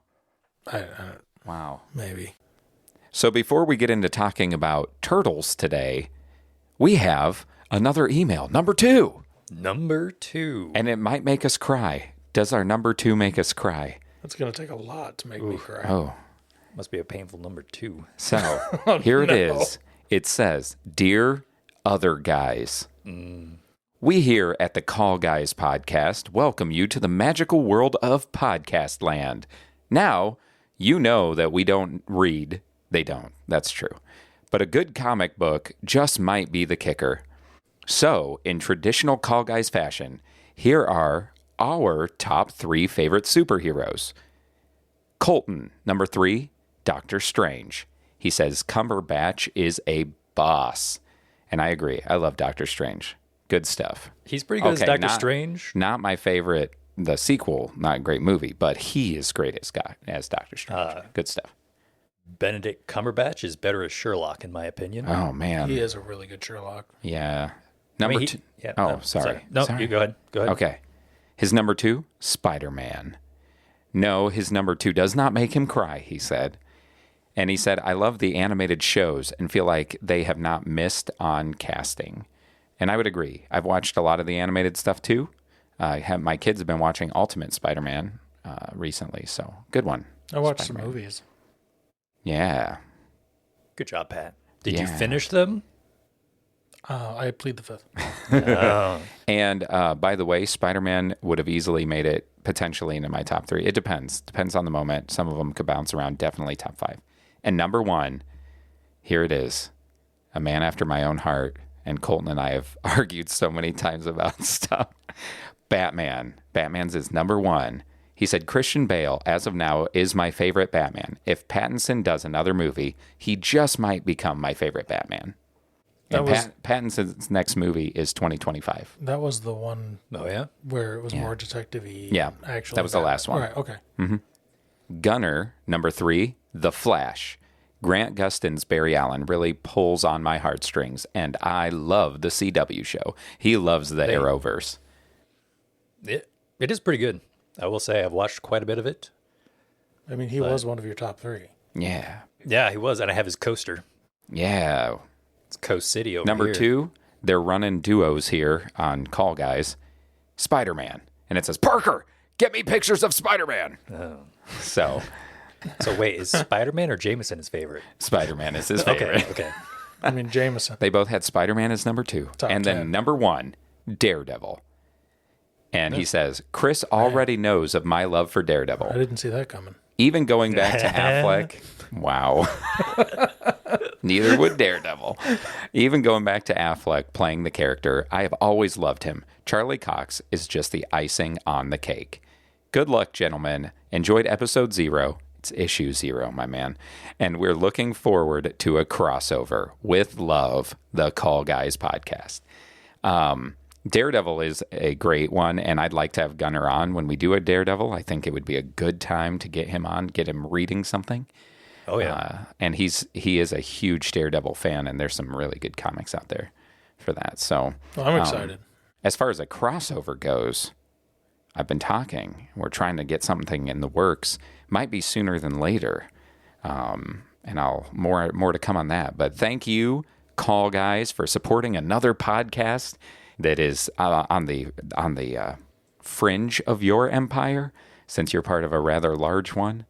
I Wow. maybe. So before we get into talking about turtles today, we have another email, number 2. Number 2. And it might make us cry. Does our number 2 make us cry? It's going to take a lot to make me cry. Oh. Must be a painful number 2. So here it is. It says, Dear Other Guys, we here at the Call Guys podcast welcome you to the magical world of podcast land. Now, you know that we don't read. They don't. That's true. But a good comic book just might be the kicker. So, in traditional Call Guys fashion, here are our top 3 favorite superheroes. Colton, number 3, Doctor Strange. He says Cumberbatch is a boss. And I agree. I love Doctor Strange. Good stuff. He's pretty good as Doctor not- Strange. Not my favorite, the sequel, not a great movie, but he is great as Doctor Strange. Good stuff. Benedict Cumberbatch is better as Sherlock, in my opinion. Oh, man. He is a really good Sherlock. Yeah. I mean, Number he- 2. yeah, oh, no, sorry. No, Sorry. you go ahead. Go ahead. Okay. His number 2, Spider-Man. No, his number 2 does not make him cry, he said. And he said, I love the animated shows and feel like they have not missed on casting. And I would agree. I've watched a lot of the animated stuff too. My kids have been watching Ultimate Spider-Man recently, so good one. I watched Spider-Man. some movies. Yeah. Good job, Pat. Did you Yeah. finish them? I plead the fifth. And by the way, Spider-Man would have easily made it potentially into my top 3. It depends. Depends on the moment. Some of them could bounce around. Definitely top 5. And number 1, here it is. A man after my own heart. And Colton and I have argued so many times about stuff. Batman. Batman's is number 1. He said, Christian Bale, as of now, is my favorite Batman. If Pattinson does another movie, he just might become my favorite Batman. And Pattinson's next movie is 2025. That was the one Oh yeah. where it was more detective-y. Yeah, Actually, that was the last one. Right, okay. Gunner, number 3, The Flash. Grant Gustin's Barry Allen really pulls on my heartstrings, and I love the CW show. He loves the Arrowverse. It is pretty good. I will say I've watched quite a bit of it. I mean, he was one of your top 3. Yeah. Yeah, he was, and I have his coaster. Yeah. It's Coast City over Number here. 2, they're running duos here on Call Guys. Spider-Man. And it says, Parker, get me pictures of Spider-Man. Oh. So wait, is Spider-Man or Jameson his favorite? Spider-Man is his favorite. Okay. I mean, Jameson. They both had Spider-Man as number 2. Top and 10. then number 1, Daredevil. And he says, Chris already knows of my love for Daredevil. I didn't see that coming. Even going back to Affleck. Wow. Neither would Daredevil. Even going back to Affleck playing the character, I have always loved him. Charlie Cox is just the icing on the cake. Good luck, gentlemen. Enjoyed episode 0. It's issue 0, my man. And we're looking forward to a crossover with love, the Call Guys podcast. Daredevil is a great one, and I'd like to have Gunner on when we do a Daredevil. I think it would be a good time to get him on, get him reading something. Oh yeah. And he is a huge Daredevil fan, and there's some really good comics out there for that. So Well, I'm excited. as far as a crossover goes, I've been talking. We're trying to get something in the works. Might be sooner than later. And I'll more to come on that. But thank you, Call Guys, for supporting another podcast that is on the fringe of your empire, since you're part of a rather large one.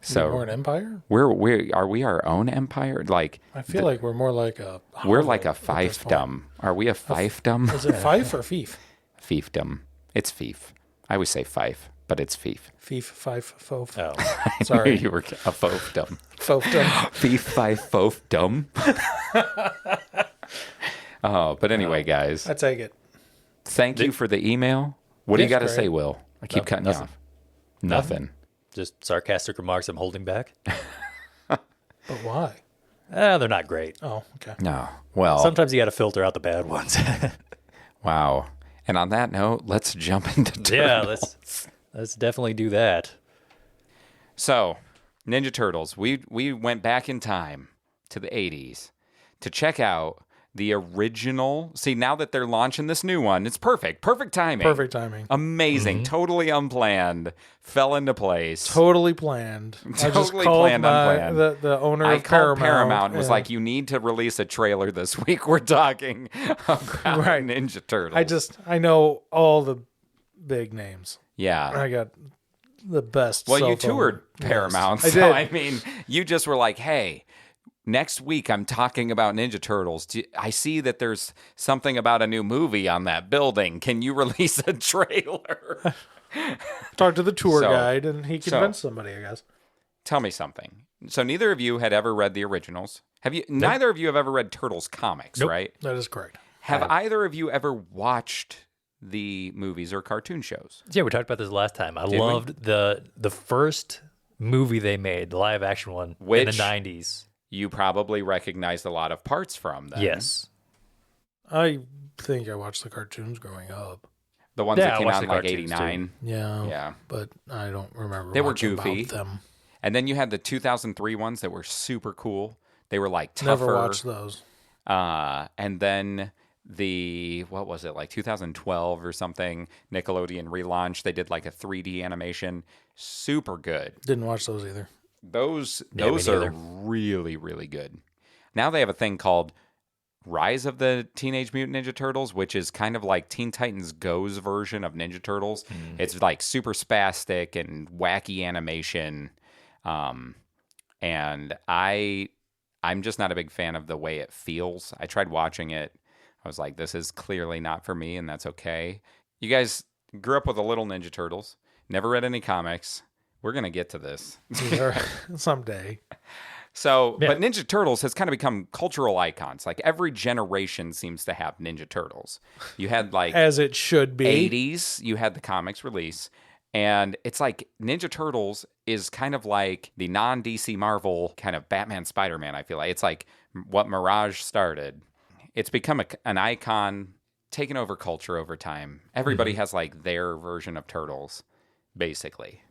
So We're an empire? are we our own empire? Like I feel like we're more like a... we're like a Harvard at this point. fiefdom. Are we a fiefdom? Is it fife or fief? Fiefdom. It's fief. I always say fife, but it's fief. Fief, fife, fof. Oh. Sorry. You were a fiefdom. Fofdom. Fief, fife, fiefdom. Oh, but anyway, guys, I take it. thank you for the email. What do you Yes, got to great. say, Will? I keep cutting you off. Nothing. Just sarcastic remarks I'm holding back. But why? They're not great. Oh, okay. No. Well, Sometimes you got to filter out the bad ones. wow. And on that note, let's jump into Turtles. Yeah, let's definitely do that. So, Ninja Turtles, we went back in time to the 80s to check out the original. See, now that they're launching this new one, it's perfect. Perfect timing. Perfect timing. Amazing. Totally unplanned. Fell into place. Totally planned. I just Totally called planned, unplanned. the owner I of called Paramount. Paramount and was yeah. like, you need to release a trailer this week. We're talking about Right. Ninja Turtles. I know all the big names. Yeah. I got the best. Well, you cell phone toured list. Paramount, I so did. I mean, you just were like, hey, next week I'm talking about Ninja Turtles. I see that there's something about a new movie on that building. Can you release a trailer? Talked to the tour So- guide, and he convinced somebody, I guess. Tell me something. So neither of you had ever read the originals. Have you? Neither of you have ever read Turtles comics, Nope. right? That is correct. Have either of you ever watched the movies or cartoon shows? Yeah, we talked about this last time. I we? loved the first movie they made, the live action one in Which- the 90s. You probably recognized a lot of parts from them. Yes. I think I watched the cartoons growing up. The ones Yeah, that I came watched out in the like cartoons, too. 89. Yeah. Yeah. But I don't remember. They were much about goofy. them. And then you had the 2003 ones that were super cool. They were like tougher. Never watched those. And then what was it, like 2012 or something, Nickelodeon relaunch. They did like a 3D animation. Super good. Didn't watch those either. Those Yeah, me are neither. really, really good. Now they have a thing called Rise of the Teenage Mutant Ninja Turtles, which is kind of like Teen Titans Go's version of Ninja Turtles. It's like super spastic and wacky animation. And I'm just not a big fan of the way it feels. I tried watching it. I was like, this is clearly not for me, and that's okay. You guys grew up with the little Ninja Turtles, never read any comics. We're going to get to this. Someday. So, Yeah. but Ninja Turtles has kind of become cultural icons. Like every generation seems to have Ninja Turtles. You had like As it should be. 80s, you had the comics release. And it's like Ninja Turtles is kind of like the non-DC Marvel kind of Batman Spider-Man, I feel like. It's like what Mirage started. It's become an icon, taken over culture over time. Everybody has like their version of Turtles, basically.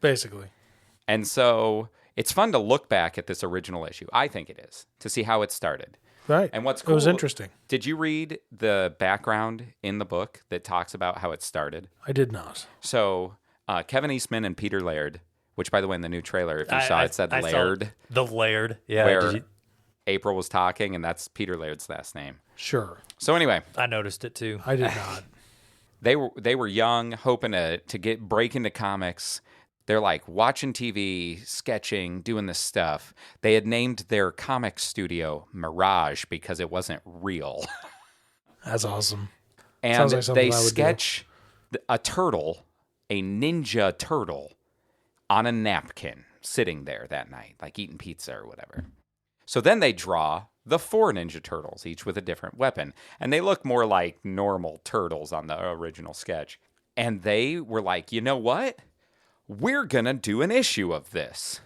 And so it's fun to look back at this original issue. I think it is, to see how it started. Right. And what's cool, it was interesting. Did you read the background in the book that talks about how it started? I did not. So Kevin Eastman and Peter Laird, which, by the way, in the new trailer, if you saw it, said Laird. The Laird. Yeah. Where April was talking, and that's Peter Laird's last name. Sure. So anyway. I noticed it, too. I did not. They were young, hoping to break into comics. They're like watching TV, sketching, doing this stuff. They had named their comic studio Mirage because it wasn't real. That's awesome. And like they sketch a turtle, a ninja turtle, on a napkin sitting there that night, like eating pizza or whatever. So then they draw the 4 Ninja Turtles, each with a different weapon. And they look more like normal turtles on the original sketch. And they were like, you know what? We're going to do an issue of this.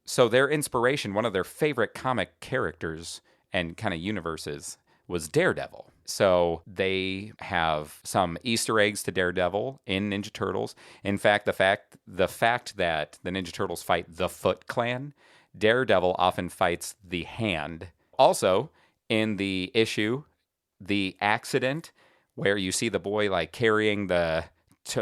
So their inspiration, one of their favorite comic characters and kind of universes, was Daredevil. So they have some Easter eggs to Daredevil in Ninja Turtles. In fact, the fact that the Ninja Turtles fight the Foot Clan, Daredevil often fights the Hand. Also, in the issue, the accident where you see the boy like carrying the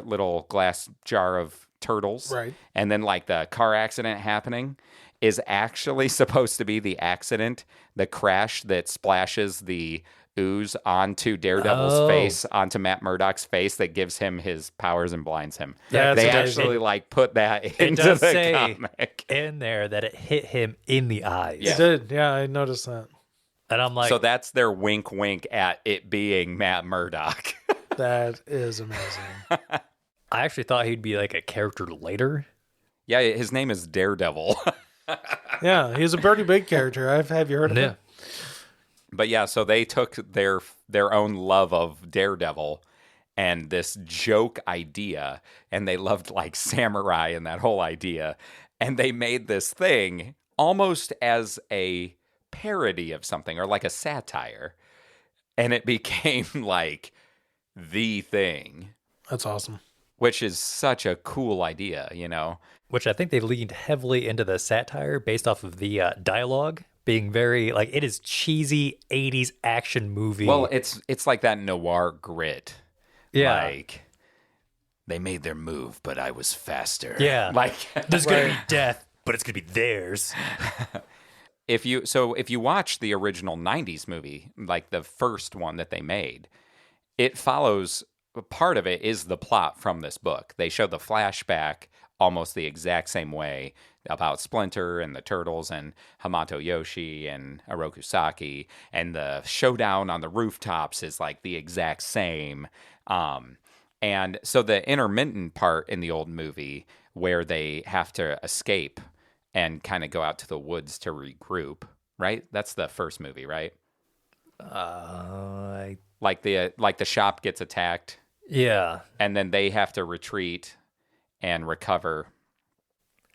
little glass jar of turtles, right, and then like the car accident happening is actually supposed to be the accident, the crash that splashes the ooze onto Daredevil's face, onto Matt Murdock's face, that gives him his powers and blinds him. Yeah, they actually like put that into does the say comic in there that it hit him in the eyes. Yeah. It did. Yeah, I noticed that. And I'm like, so that's their wink wink at it being Matt Murdock. That is amazing. I actually thought he'd be like a character later. Yeah, his name is Daredevil. Yeah, he's a pretty big character. Have you heard of him? But yeah, so they took their own love of Daredevil and this joke idea, and they loved like samurai and that whole idea, and they made this thing almost as a parody of something or like a satire, and it became like the thing. That's awesome. Which is such a cool idea, you know? Which I think they leaned heavily into the satire based off of the dialogue being very, like, it is cheesy 80s action movie. Well, it's like that noir grit. Yeah. Like, they made their move, but I was faster. Yeah. Like, there's going to be death, but it's going to be theirs. If you watch the original 90s movie, like the first one that they made, it follows... Part of it is the plot from this book. They show the flashback almost the exact same way about Splinter and the Turtles and Hamato Yoshi and Oroku Saki, and the showdown on the rooftops is like the exact same. And so the intermittent part in the old movie where they have to escape and kind of go out to the woods to regroup, right? That's the first movie, right? Like the shop gets attacked. Yeah. And then they have to retreat and recover.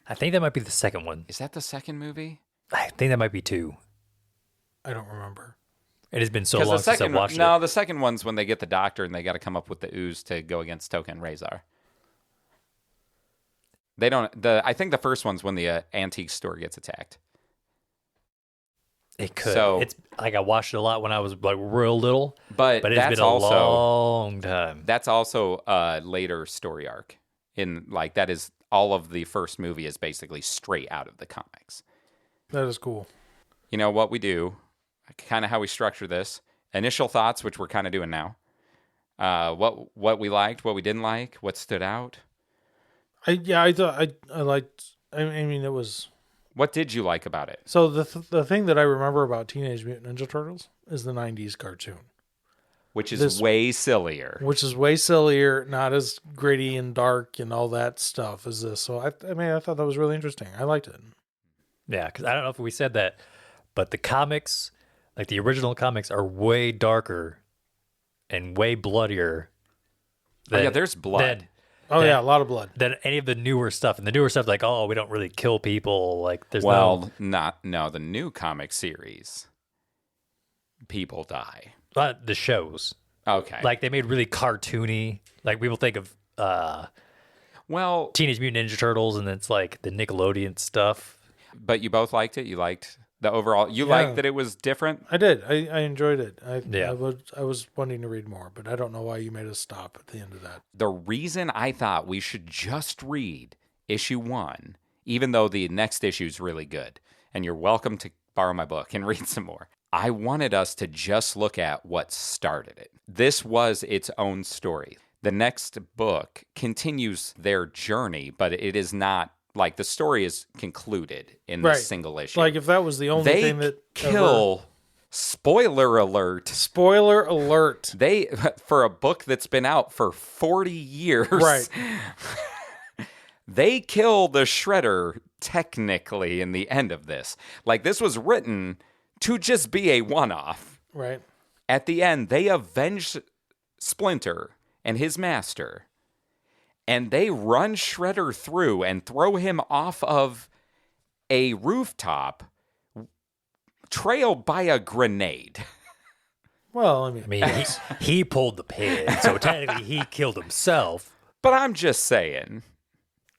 I think that might be the second one. Is that the second movie? I think that might be 2. I don't remember. It has been so long since I watched it. No, the second one's when they get the doctor and they got to come up with the ooze to go against Toka and Razor. They don't. I think the first one's when the antique store gets attacked. It could. So, it's like I watched it a lot when I was like real little, but it's that's been a long time. That's also a later story arc. In like that is all of the first movie is basically straight out of the comics. That is cool. You know what we do, kind of how we structure this. Initial thoughts, which we're kind of doing now. What we liked, what we didn't like, what stood out. I liked. I mean, it was. What did you like about it? So the thing that I remember about Teenage Mutant Ninja Turtles is the 90s cartoon. Which is way sillier. Which is way sillier, not as gritty and dark and all that stuff as this. So, I thought that was really interesting. I liked it. Yeah, because I don't know if we said that, but the comics, like the original comics, are way darker and way bloodier. There's blood. A lot of blood. Than any of the newer stuff. And the newer stuff, like, we don't really kill people. Like, there's the new comic series, people die. The shows. Okay. Like they made really cartoony. Like people think of well, Teenage Mutant Ninja Turtles, and it's like the Nickelodeon stuff. but you both liked it. You liked the overall. You liked that it was different. I did. I enjoyed it. Yeah. I was wanting to read more, but I don't know why you made us stop at the end of that. The reason I thought we should just read issue 1, even though the next issue is really good, and you're welcome to borrow my book and read some more. I wanted us to just look at what started it. This was its own story. The next book continues their journey, but it is not like the story is concluded in this single issue. Like if that was the only thing that kill. Spoiler alert. Spoiler alert. They, for a book that's been out for 40 years, Right. They kill the Shredder technically in the end of this. Like this was written to just be a one-off. Right. At the end, they avenge Splinter and his master, and they run Shredder through and throw him off of a rooftop, trailed by a grenade. Well, I I mean, mean, he pulled the pin, so technically he killed himself. But I'm just saying,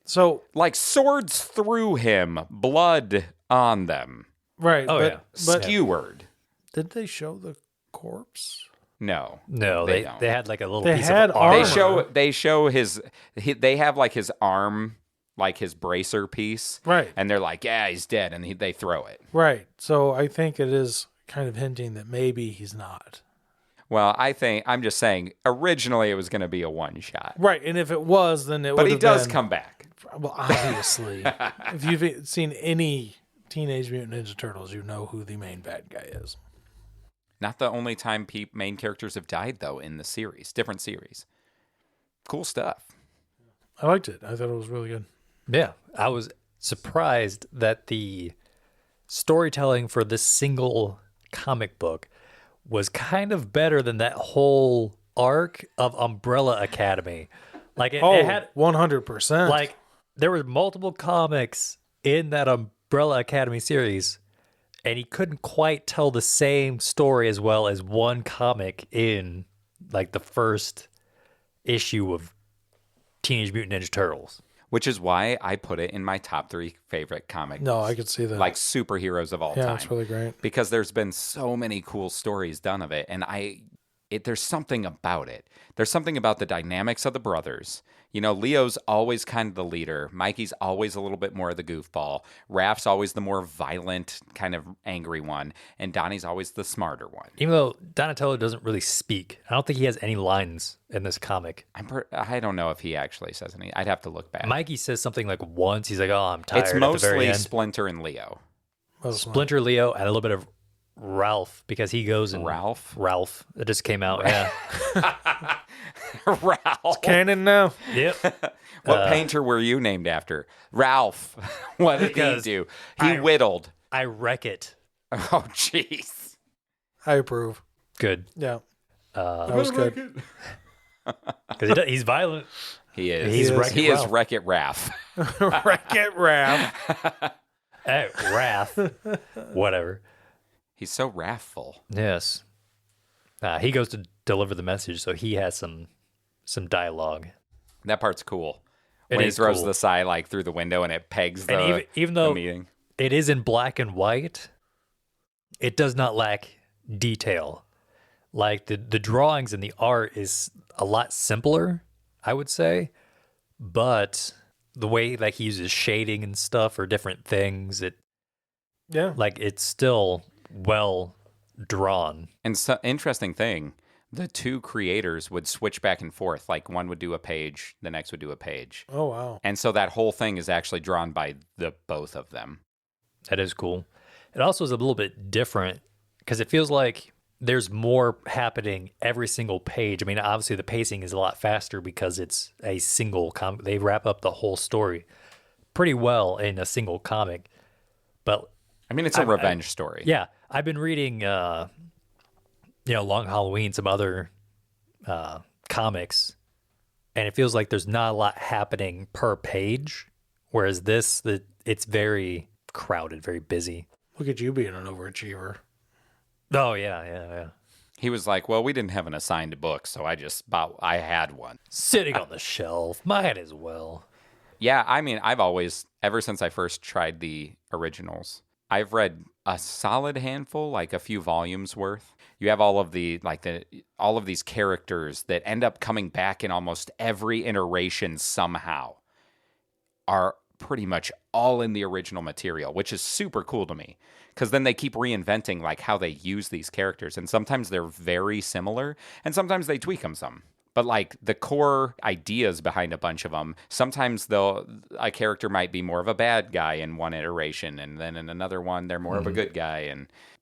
so like swords through him, blood on them, right. Oh, but, yeah. But skewered. did they show the corpse? No, No, they they don't. had like a little They piece had of armor. They show his. They have like his arm, like his bracer piece, Right. and they're like, yeah, he's dead, and they throw it. Right. So I think it is kind of hinting that maybe he's not. Well, I'm just saying, originally it was going to be a one shot. Right. And if it was, then it would But he have does been, come back. Well, obviously. If you've seen any Teenage Mutant Ninja Turtles, you know who the main bad guy is. Not the only time main characters have died, though, in the series. Different series. Cool stuff. I liked it. I thought it was really good. Yeah, I was surprised that the storytelling for this single comic book was kind of better than that whole arc of Umbrella Academy. Like it had 100%. like there were multiple comics in that Umbrella Academy series, and he couldn't quite tell the same story as well as one comic in like the first issue of Teenage Mutant Ninja Turtles. Which is why I put it in my top 3 favorite comics. No, I could see that. Like superheroes of all time. Yeah, it's really great. Because there's been so many cool stories done of it, and there's something about it. There's something about the dynamics of the brothers. You know, Leo's always kind of the leader. Mikey's always a little bit more of the goofball. Raph's always the more violent, kind of angry one. And Donnie's always the smarter one. Even though Donatello doesn't really speak, I don't think he has any lines in this comic. I don't know if he actually says any. I'd have to look back. Mikey says something like once. He's like, "Oh, I'm tired." It's at the very mostly end. Splinter and Leo. Splinter, Leo, and a little bit of Ralph because he goes and Ralph. It just came out. Yeah. Ralph. Canon now. Yep. What painter were you named after? Ralph. What did he Because do? He whittled. I wreck it. Oh, jeez. I approve. Good. Yeah. That was good. Because he's violent. He is. He's He is Wreck-It Wreck-It Raph. Wreck-It Raph. Hey, Wrath. Whatever. He's so wrathful. Yes. He goes to deliver the message, so he has some dialogue. That part's cool. It When he is throws cool. the sigh like through the window and it pegs the, And even the though meeting. it is in black and white, it does not lack detail. Like the drawings and the art is a lot simpler, I would say, but the way like he uses shading and stuff or different things, it's still well drawn. And so interesting thing, the two creators would switch back and forth. Like one would do a page, the next would do a page. Oh, wow. And so that whole thing is actually drawn by the both of them. That is cool. It also is a little bit different because it feels like there's more happening every single page. I mean, obviously the pacing is a lot faster because it's a single comic. They wrap up the whole story pretty well in a single comic. But I mean, it's a revenge story. yeah, I've been reading, Long Halloween, some other comics, and it feels like there's not a lot happening per page. Whereas it's very crowded, very busy. Look at you being an overachiever. Oh, yeah. He was like, well, we didn't have an assigned book, so I had one. Sitting on the shelf. Might as well. Yeah, I mean, I've always, ever since I first tried the originals, I've read a solid handful, like a few volumes worth. You have all of these characters that end up coming back in almost every iteration somehow, are pretty much all in the original material, which is super cool to me. Because then they keep reinventing like how they use these characters, and sometimes they're very similar, and sometimes they tweak them some. But like the core ideas behind a bunch of them, sometimes a character might be more of a bad guy in one iteration, and then in another one they're more of a good guy.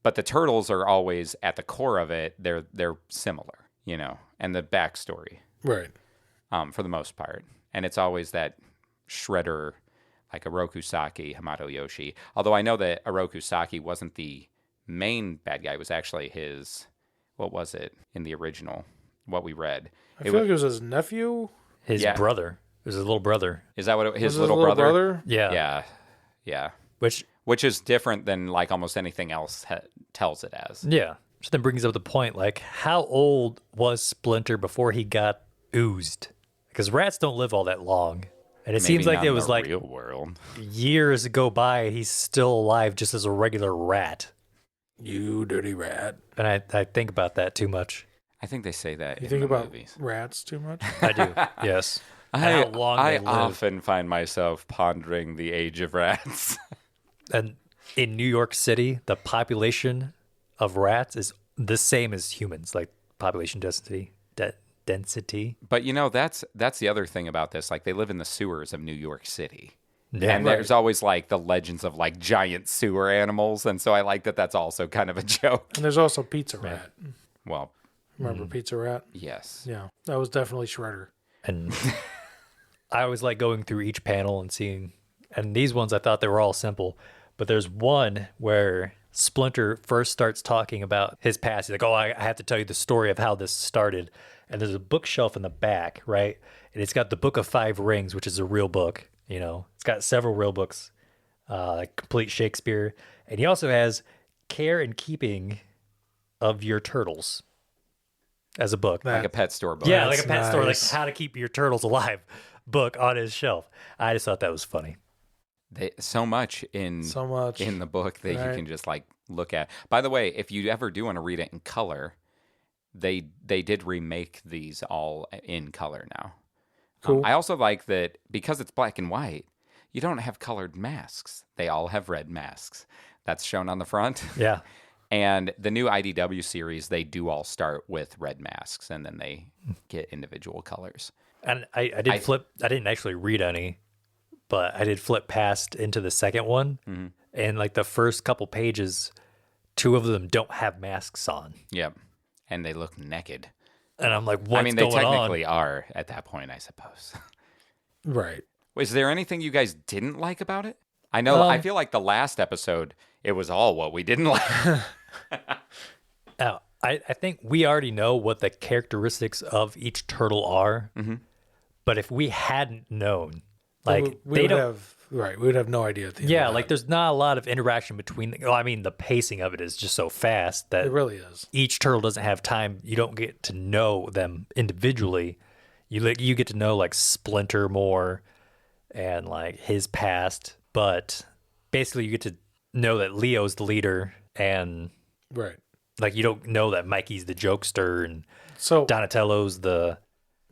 But the turtles are always at the core of it. They're similar, and the backstory, Right. for the most part, and it's always that Shredder, like Orokusaki, Hamato Yoshi. Although I know that Orokusaki wasn't the main bad guy; it was actually his. What was it in the original? What we read? I feel like it was his nephew. His brother. It was his little brother. Is that what his Was it little brother? Yeah. Yeah. Which is different than like almost anything else tells it as. Yeah. So then brings up the point, like, how old was Splinter before he got oozed? Because rats don't live all that long. And it seems like it was like real world. Years go by and he's still alive just as a regular rat. You dirty rat. And I think about that too much. I think they say that You in think the about movies. rats too much? I do, yes. And how long I they live. often find myself pondering the age of rats. And in New York City, the population of rats is the same as humans, like population density. Density. But that's the other thing about this. Like they live in the sewers of New York City. Yeah, And there's always like the legends of like giant sewer animals. And so I like that that's also kind of a joke. And there's also Pizza Rat. Well, Remember Pizza Rat? yes. Yeah. That was definitely Shredder. And I always like going through each panel and seeing, and these ones I thought they were all simple, but there's one where Splinter first starts talking about his past. He's like, oh, I have to tell you the story of how this started. And there's a bookshelf in the back, right? And it's got the Book of Five Rings, which is a real book. It's got several real books, like complete Shakespeare. And he also has Care and Keeping of Your Turtles as a book. Like a pet store book. Yeah, That's like a pet store, like nice. How to Keep Your Turtles Alive book on his shelf. I just thought that was funny. So much in the book that you can just like look at. By the way, if you ever do want to read it in color, they did remake these all in color now. Cool. I also like that because it's black and white, you don't have colored masks. They all have red masks. That's shown on the front. Yeah. And the new IDW series, they do all start with red masks, and then they get individual colors. And I didn't actually read any, but I did flip past into the second one. Mm-hmm. And like the first couple pages, two of them don't have masks on. Yep. And they look naked. And I'm like, what's going on? They technically are at that point, I suppose. Right. Was there anything you guys didn't like about it? I feel like the last episode, it was all what we didn't like. Now, I think we already know what the characteristics of each turtle are. Mm-hmm. But if we hadn't known, like we would have no idea. At the end of that. there's not a lot of interaction between. The pacing of it is just so fast that It really is. each turtle doesn't have time. You don't get to know them individually. You get to know like Splinter more and like his past, but basically you get to know that Leo's the leader, and Right. like you don't know that Mikey's the jokester and So Donatello's the.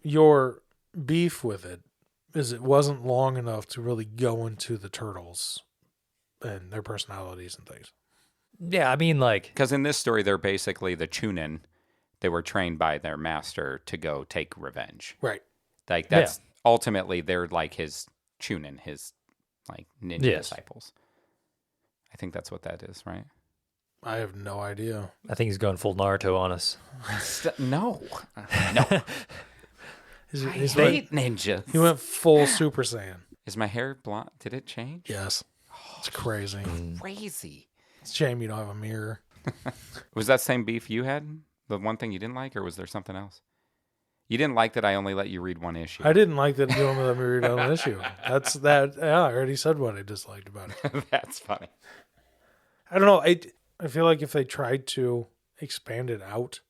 your beef with it is it wasn't long enough to really go into the turtles and their personalities and things. Yeah, Because in this story, they're basically the Chunin. They were trained by their master to go take revenge. Right. Like that's ultimately they're like his Chunin, his like ninja disciples. I think that's what that is, right? I have no idea. I think he's going full Naruto on us. No. He's hate ninjas. He went full Super Saiyan. Is my hair blonde? Did it change? Yes. It's crazy. Crazy. It's a shame you don't have a mirror. Was that same beef you had? The one thing you didn't like, or was there something else? You didn't like that I only let you read one issue. I didn't like that you only let me read on an issue. That's that. Yeah, I already said what I disliked about it. That's funny. I don't know. I feel like if they tried to expand it out,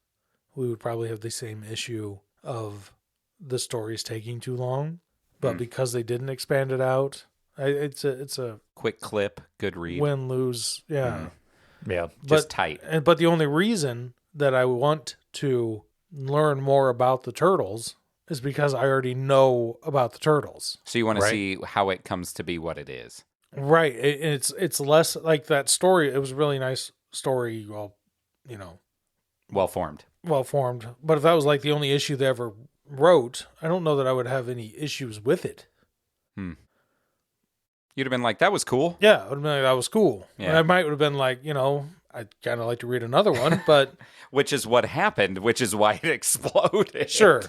we would probably have the same issue of the stories taking too long. But because they didn't expand it out, it's a quick clip, good read, win lose. Yeah, Yeah, just tight. But the only reason that I want to learn more about the Turtles is because I already know about the Turtles. So you want to see how it comes to be what it is. Right. It's less like that story. It was a really nice story. Well, Well formed. But if that was like the only issue they ever wrote, I don't know that I would have any issues with it. You'd have been like, that was cool. Yeah, I would have been like, that was cool. Yeah. And I might have been like, I'd kind of like to read another one, but... Which is what happened, which is why it exploded. Sure.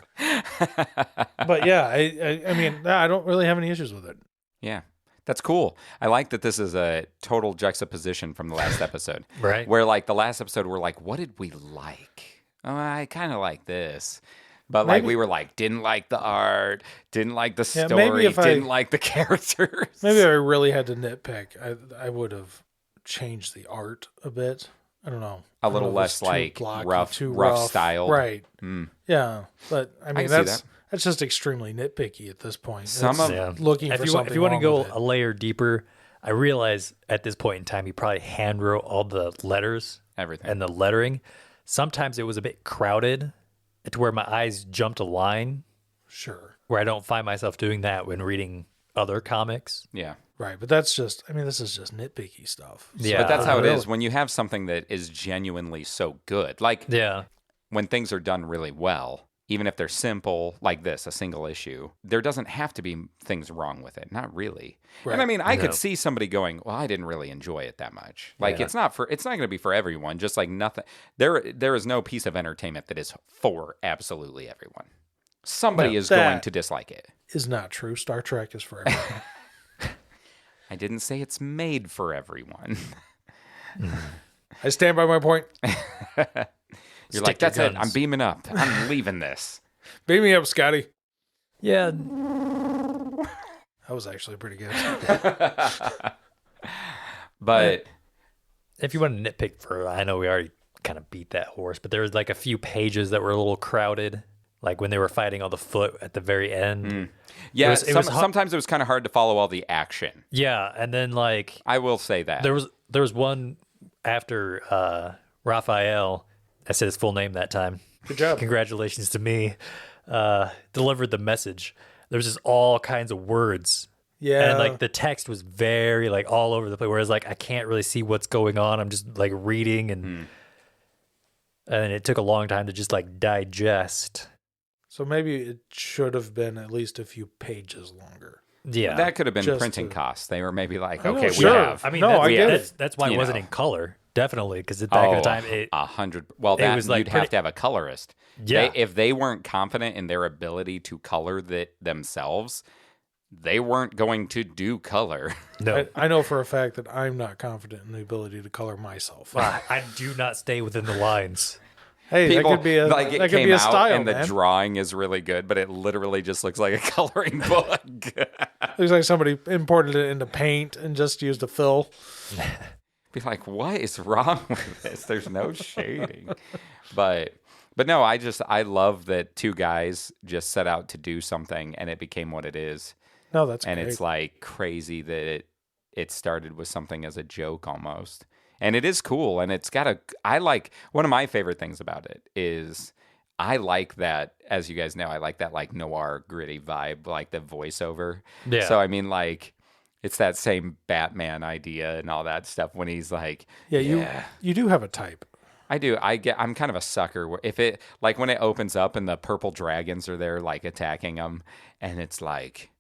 But yeah, I mean, I don't really have any issues with it. Yeah. That's cool. I like that this is a total juxtaposition from the last episode. Right. Where like the last episode, we're like, what did we like? Oh, I kind of like this. But like we were like, didn't like the art, didn't like the story, didn't like the characters. Maybe I really had to nitpick. I would have changed the art a bit. I don't know. A little less like rough style. Right. Yeah. But I mean, that's just extremely nitpicky at this point. Looking for something. If you want to go a layer deeper, I realize at this point in time, he probably hand wrote all the letters, everything, and the lettering. Sometimes it was a bit crowded to where my eyes jumped a line. Sure. Where I don't find myself doing that when reading other comics. Yeah. Right. But this is just nitpicky stuff. Yeah. But that's how it is when you have something that is genuinely so good. Like, when things are done really well, even if they're simple, like this, a single issue, there doesn't have to be things wrong with it. Not really. Right. And I mean, I could see somebody going, well, I didn't really enjoy it that much. Like it's not going to be for everyone. Just like nothing. There is no piece of entertainment that is for absolutely everyone. Somebody is going to dislike it. Is not true. Star Trek is for everyone. I didn't say it's made for everyone. I stand by my point. You're like, that's it. I'm beaming up. I'm leaving this. Beam me up, Scotty. Yeah. That was actually pretty good. But if you want to nitpick for, I know we already kind of beat that horse, but there was like a few pages that were a little crowded, like when they were fighting all the foot at the very end. Yeah, sometimes it was kind of hard to follow all the action. Yeah, and then like I will say that there was one after Raphael. I said his full name that time. Good job. Congratulations to me. Delivered the message. There's just all kinds of words. Yeah. And like the text was very like all over the place. Whereas like I can't really see what's going on. I'm just like reading and it took a long time to just like digest. So maybe it should have been at least a few pages longer. Yeah. That could have been printing costs. They were maybe like, okay, sure. we have. I mean, that's why it wasn't in color. Definitely, because back at the time, 100. Well, that was like you'd have to have a colorist. Yeah, if they weren't confident in their ability to color that themselves, they weren't going to do color. No, I know for a fact that I'm not confident in the ability to color myself. I do not stay within the lines. Hey, people, that could be a like it that came could be a out style, and man. the drawing is really good, but it literally just looks like a coloring book. Looks like somebody imported it into paint and just used a fill. Be like, what is wrong with this? There's no shading. But no, I love that two guys just set out to do something and it became what it is. No, that's and great. It's like crazy that it started with something as a joke almost. And it is cool, and it's got one of my favorite things about it is I like that, as you guys know, I like that like noir gritty vibe, like the voiceover. Yeah. So I mean, like it's that same Batman idea and all that stuff when he's like, you do have a type. I do. I'm kind of a sucker. If it like when it opens up and the purple dragons are there like attacking them, and it's like.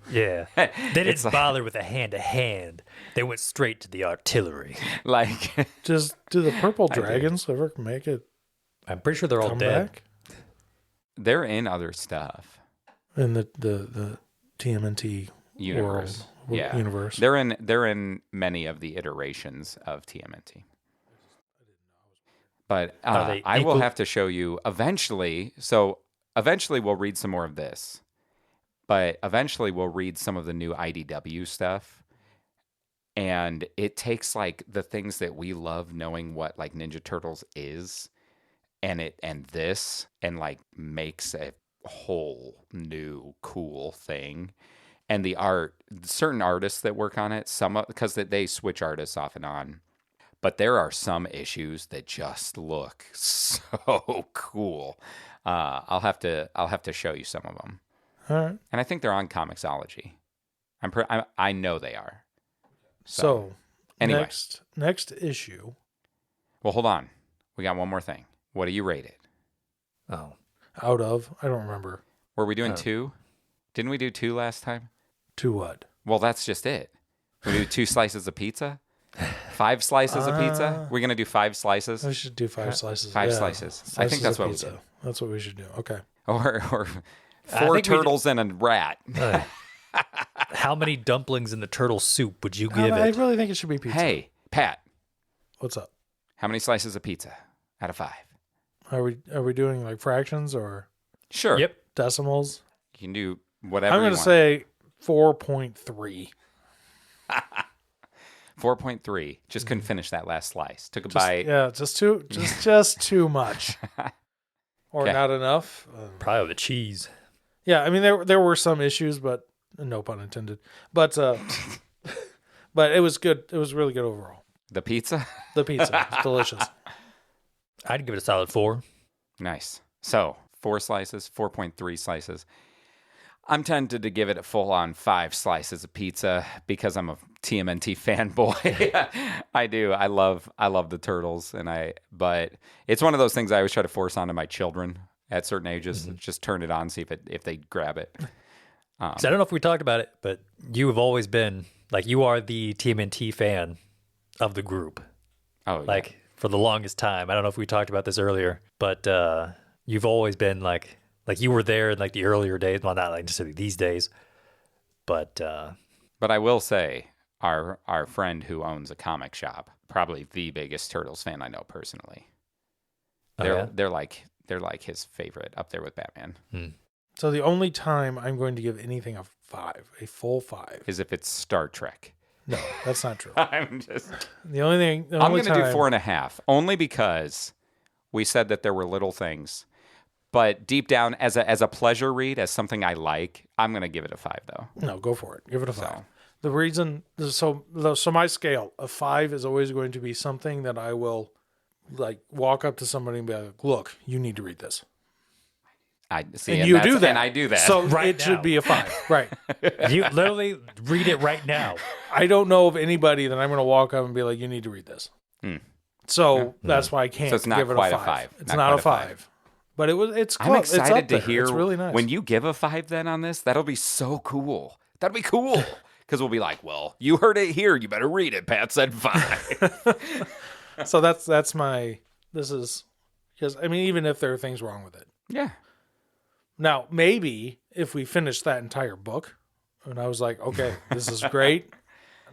Yeah. They didn't bother with a hand-to-hand. They went straight to the artillery. Like, just do the purple dragons ever make it? I'm pretty sure they're all dead. Back? They're in other stuff. In the TMNT universe. Universe. They're in many of the iterations of TMNT. But I will have to show you eventually. So eventually we'll read some more of this. But eventually we'll read some of the new IDW stuff. And it takes like the things that we love knowing what like Ninja Turtles is. and this and like makes a whole new cool thing. And the art, certain artists that work on it, because they switch artists off and on, but there are some issues that just look so cool. I'll have to show you some of them. All right. And I think they're on Comixology. I know they are. So anyway, next issue. Well, hold on. We got one more thing. What do you rate it? Oh, Out of, I don't remember. Were we doing 2? Didn't we do 2 last time? To what? Well, that's just it. We do 2 slices of pizza? 5 slices of pizza? We're going to do 5 slices? We should do 5 slices. 5 slices. I think that's what we do. That's what we should do. Okay. Or 4 turtles and a rat. how many dumplings in the turtle soup would you give I it? really think it should be pizza. Hey, Pat. What's up? How many slices of pizza out of 5? Are we doing like fractions or Sure. Yep. decimals? You can do whatever I'm you going to want. say 4.3. 4.3. Just couldn't finish that last slice. Took a Just, bite. yeah, just too much. Or Okay. not enough. Probably the cheese. Yeah, I mean there were some issues, but no pun intended. But but it was good. It was really good overall. The pizza? The pizza, it's delicious. I'd give it a solid 4. Nice. So 4 slices, 4.3 slices. I'm tempted to give it a full-on 5 slices of pizza because I'm a TMNT fanboy. I do. I love the Turtles, but it's one of those things I always try to force onto my children at certain ages. Just turn it on, see if they grab it. So I don't know if we talked about it, but you have always been like you are the TMNT fan of the group. Oh, Like for the longest time. I don't know if we talked about this earlier, but you've always been like you were there in like the earlier days. Well, not like necessarily these days, but But I will say, our friend who owns a comic shop, probably the biggest Turtles fan I know personally. They're like his favorite, up there with Batman. So the only time I'm going to give anything a 5, a full 5, Is if it's Star Trek. no, that's not true. I'm just. The only thing I'm going to do 4.5, only because we said that there were little things. But deep down, as a pleasure read, as something I like, I'm going to give it a 5, though. No, go for it. Give it a 5. So. The reason, so my scale of 5 is always going to be something that I will like walk up to somebody and be like, "Look, you need to read this." I see, And you do that, and I do that. So Right it should now. be a 5, right? you literally read it right now. I don't know of anybody that I'm going to walk up and be like, "You need to read this." So that's why I can't So it's not give it quite a a 5. five. It's Not not quite a a five. 5. But it's close. I'm It's up excited to there. hear It's really nice. when you give a 5 then on this. That'll be so cool. That'll be cool. Because we'll be like, well, you heard it here. You better read it. Pat said 5. So that's my. This is because I mean, even if there are things wrong with it. Yeah. Now, maybe if we finished that entire book, and I was like, okay, this is great.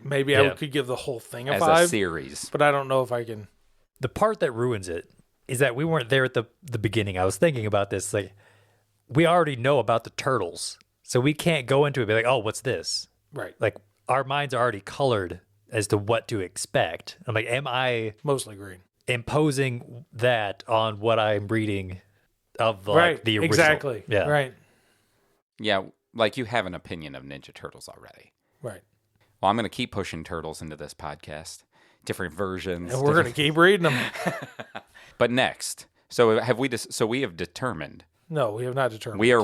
Maybe I Yeah. could give the whole thing a As 5. a series. But I don't know if I can. The part that ruins it is that we weren't there at the beginning. I was thinking about this. Like, we already know about the turtles, so we can't go into it and be like, oh, what's this? Right. Like, our minds are already colored as to what to expect. I'm like, am I Mostly green. imposing that on what I'm reading of the, Right. like, the original? Exactly. Yeah. Right. Yeah. Like you have an opinion of Ninja Turtles already. Right. Well, I'm going to keep pushing Turtles into this podcast. Different versions. And we're going to keep reading them. But next. So we have determined. No, we have not determined. We are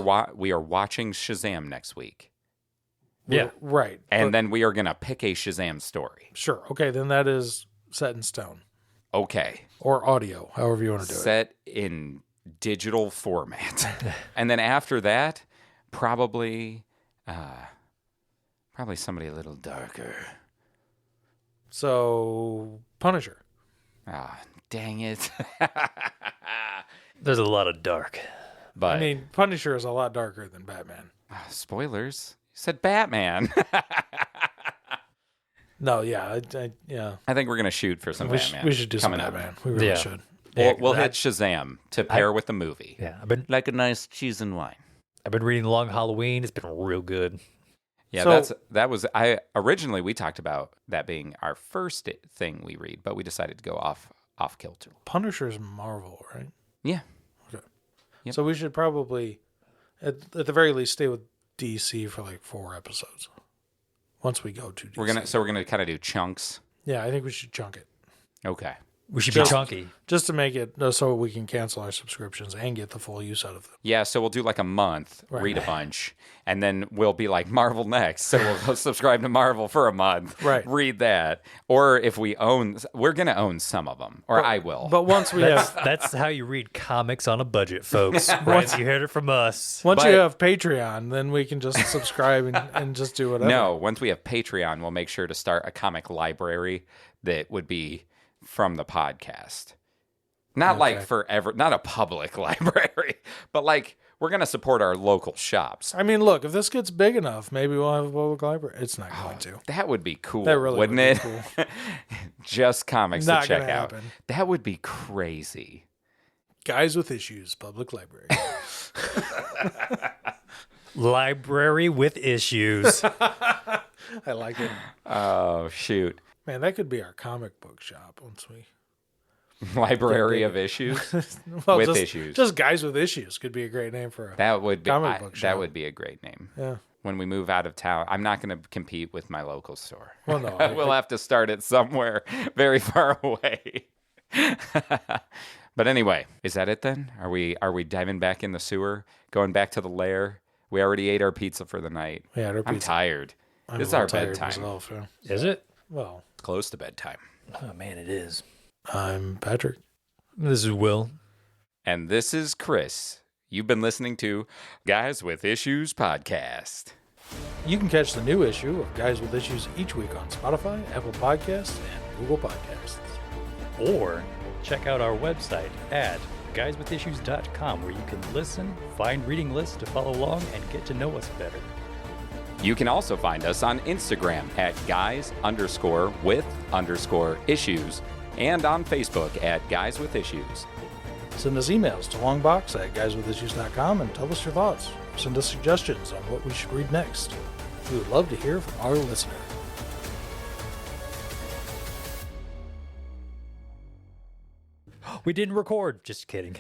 watching Shazam next week. Yeah. Right. And But- then we are going to pick a Shazam story. Sure. Okay, then that is set in stone. Okay. Or audio, however you want to do it. Set in digital format. And then after that, probably somebody a little darker. So, Punisher. Ah, dang it. There's a lot of dark. But I mean, Punisher is a lot darker than Batman. spoilers. You said Batman. No, yeah, yeah. I think we're going to shoot for some Batman. We should do some coming up. Batman. We really Yeah. should. We'll Yeah, hit Shazam to pair with the movie. Yeah, Like a nice cheese and wine. I've been reading Long Halloween. It's been real good. Yeah, So- originally we talked about that being our first thing we read, but we decided to go off kilter. Punisher's Marvel, right? Yeah. Okay. Yep. So we should probably, at the very least, stay with DC for like 4 episodes. Once we go to DC. We're gonna kind of do chunks. Yeah, I think we should chunk it. Okay. We should be chunky. Just to make it so we can cancel our subscriptions and get the full use out of them. Yeah, so we'll do like a month, Right. read a bunch, and then we'll be like Marvel next. So we'll go subscribe to Marvel for a month, Right. read that. Or if we're going to own some of them, or I will. But once we have That's how you read comics on a budget, folks. Right? You heard it from us. once But- you have Patreon, then we can just subscribe and just do whatever. No, once we have Patreon, we'll make sure to start a comic library that would be from the podcast. Not like forever, not a public library, but like we're going to support our local shops. I mean, look, if this gets big enough, maybe we'll have a public library. It's not going to. That would be cool, That really wouldn't would it? be cool. Just comics Not to check gonna out. happen. That would be crazy. Guys with Issues, public library. Library with issues. I like it. Oh, shoot. Man, that could be our comic book shop once we. Library of issues. Well, With just, issues. Just Guys with Issues could be a great name for a That would be comic book shop. that would be a great name. Yeah. When we move out of town, I'm not going to compete with my local store. Well, no. We'll have to start it somewhere very far away. But anyway, is that it then? Are we diving back in the sewer? Going back to the lair? We already ate our pizza for the night. Yeah, our I'm pizza. tired. I'm This is a our little tired bedtime. myself, yeah. Is it? Well, It's close to bedtime. Oh, man, it is. I'm Patrick. This is Will. And this is Chris. You've been listening to Guys with Issues podcast. You can catch the new issue of Guys with Issues each week on Spotify, Apple Podcasts, and Google Podcasts. Or check out our website at guyswithissues.com, where you can listen, find reading lists to follow along, and get to know us better. You can also find us on Instagram at guys_with_issues and on Facebook at Guys with Issues. Send us emails to longbox at guyswithissues.com and tell us your thoughts. Send us suggestions on what we should read next. We would love to hear from our listener. We didn't record. Just kidding.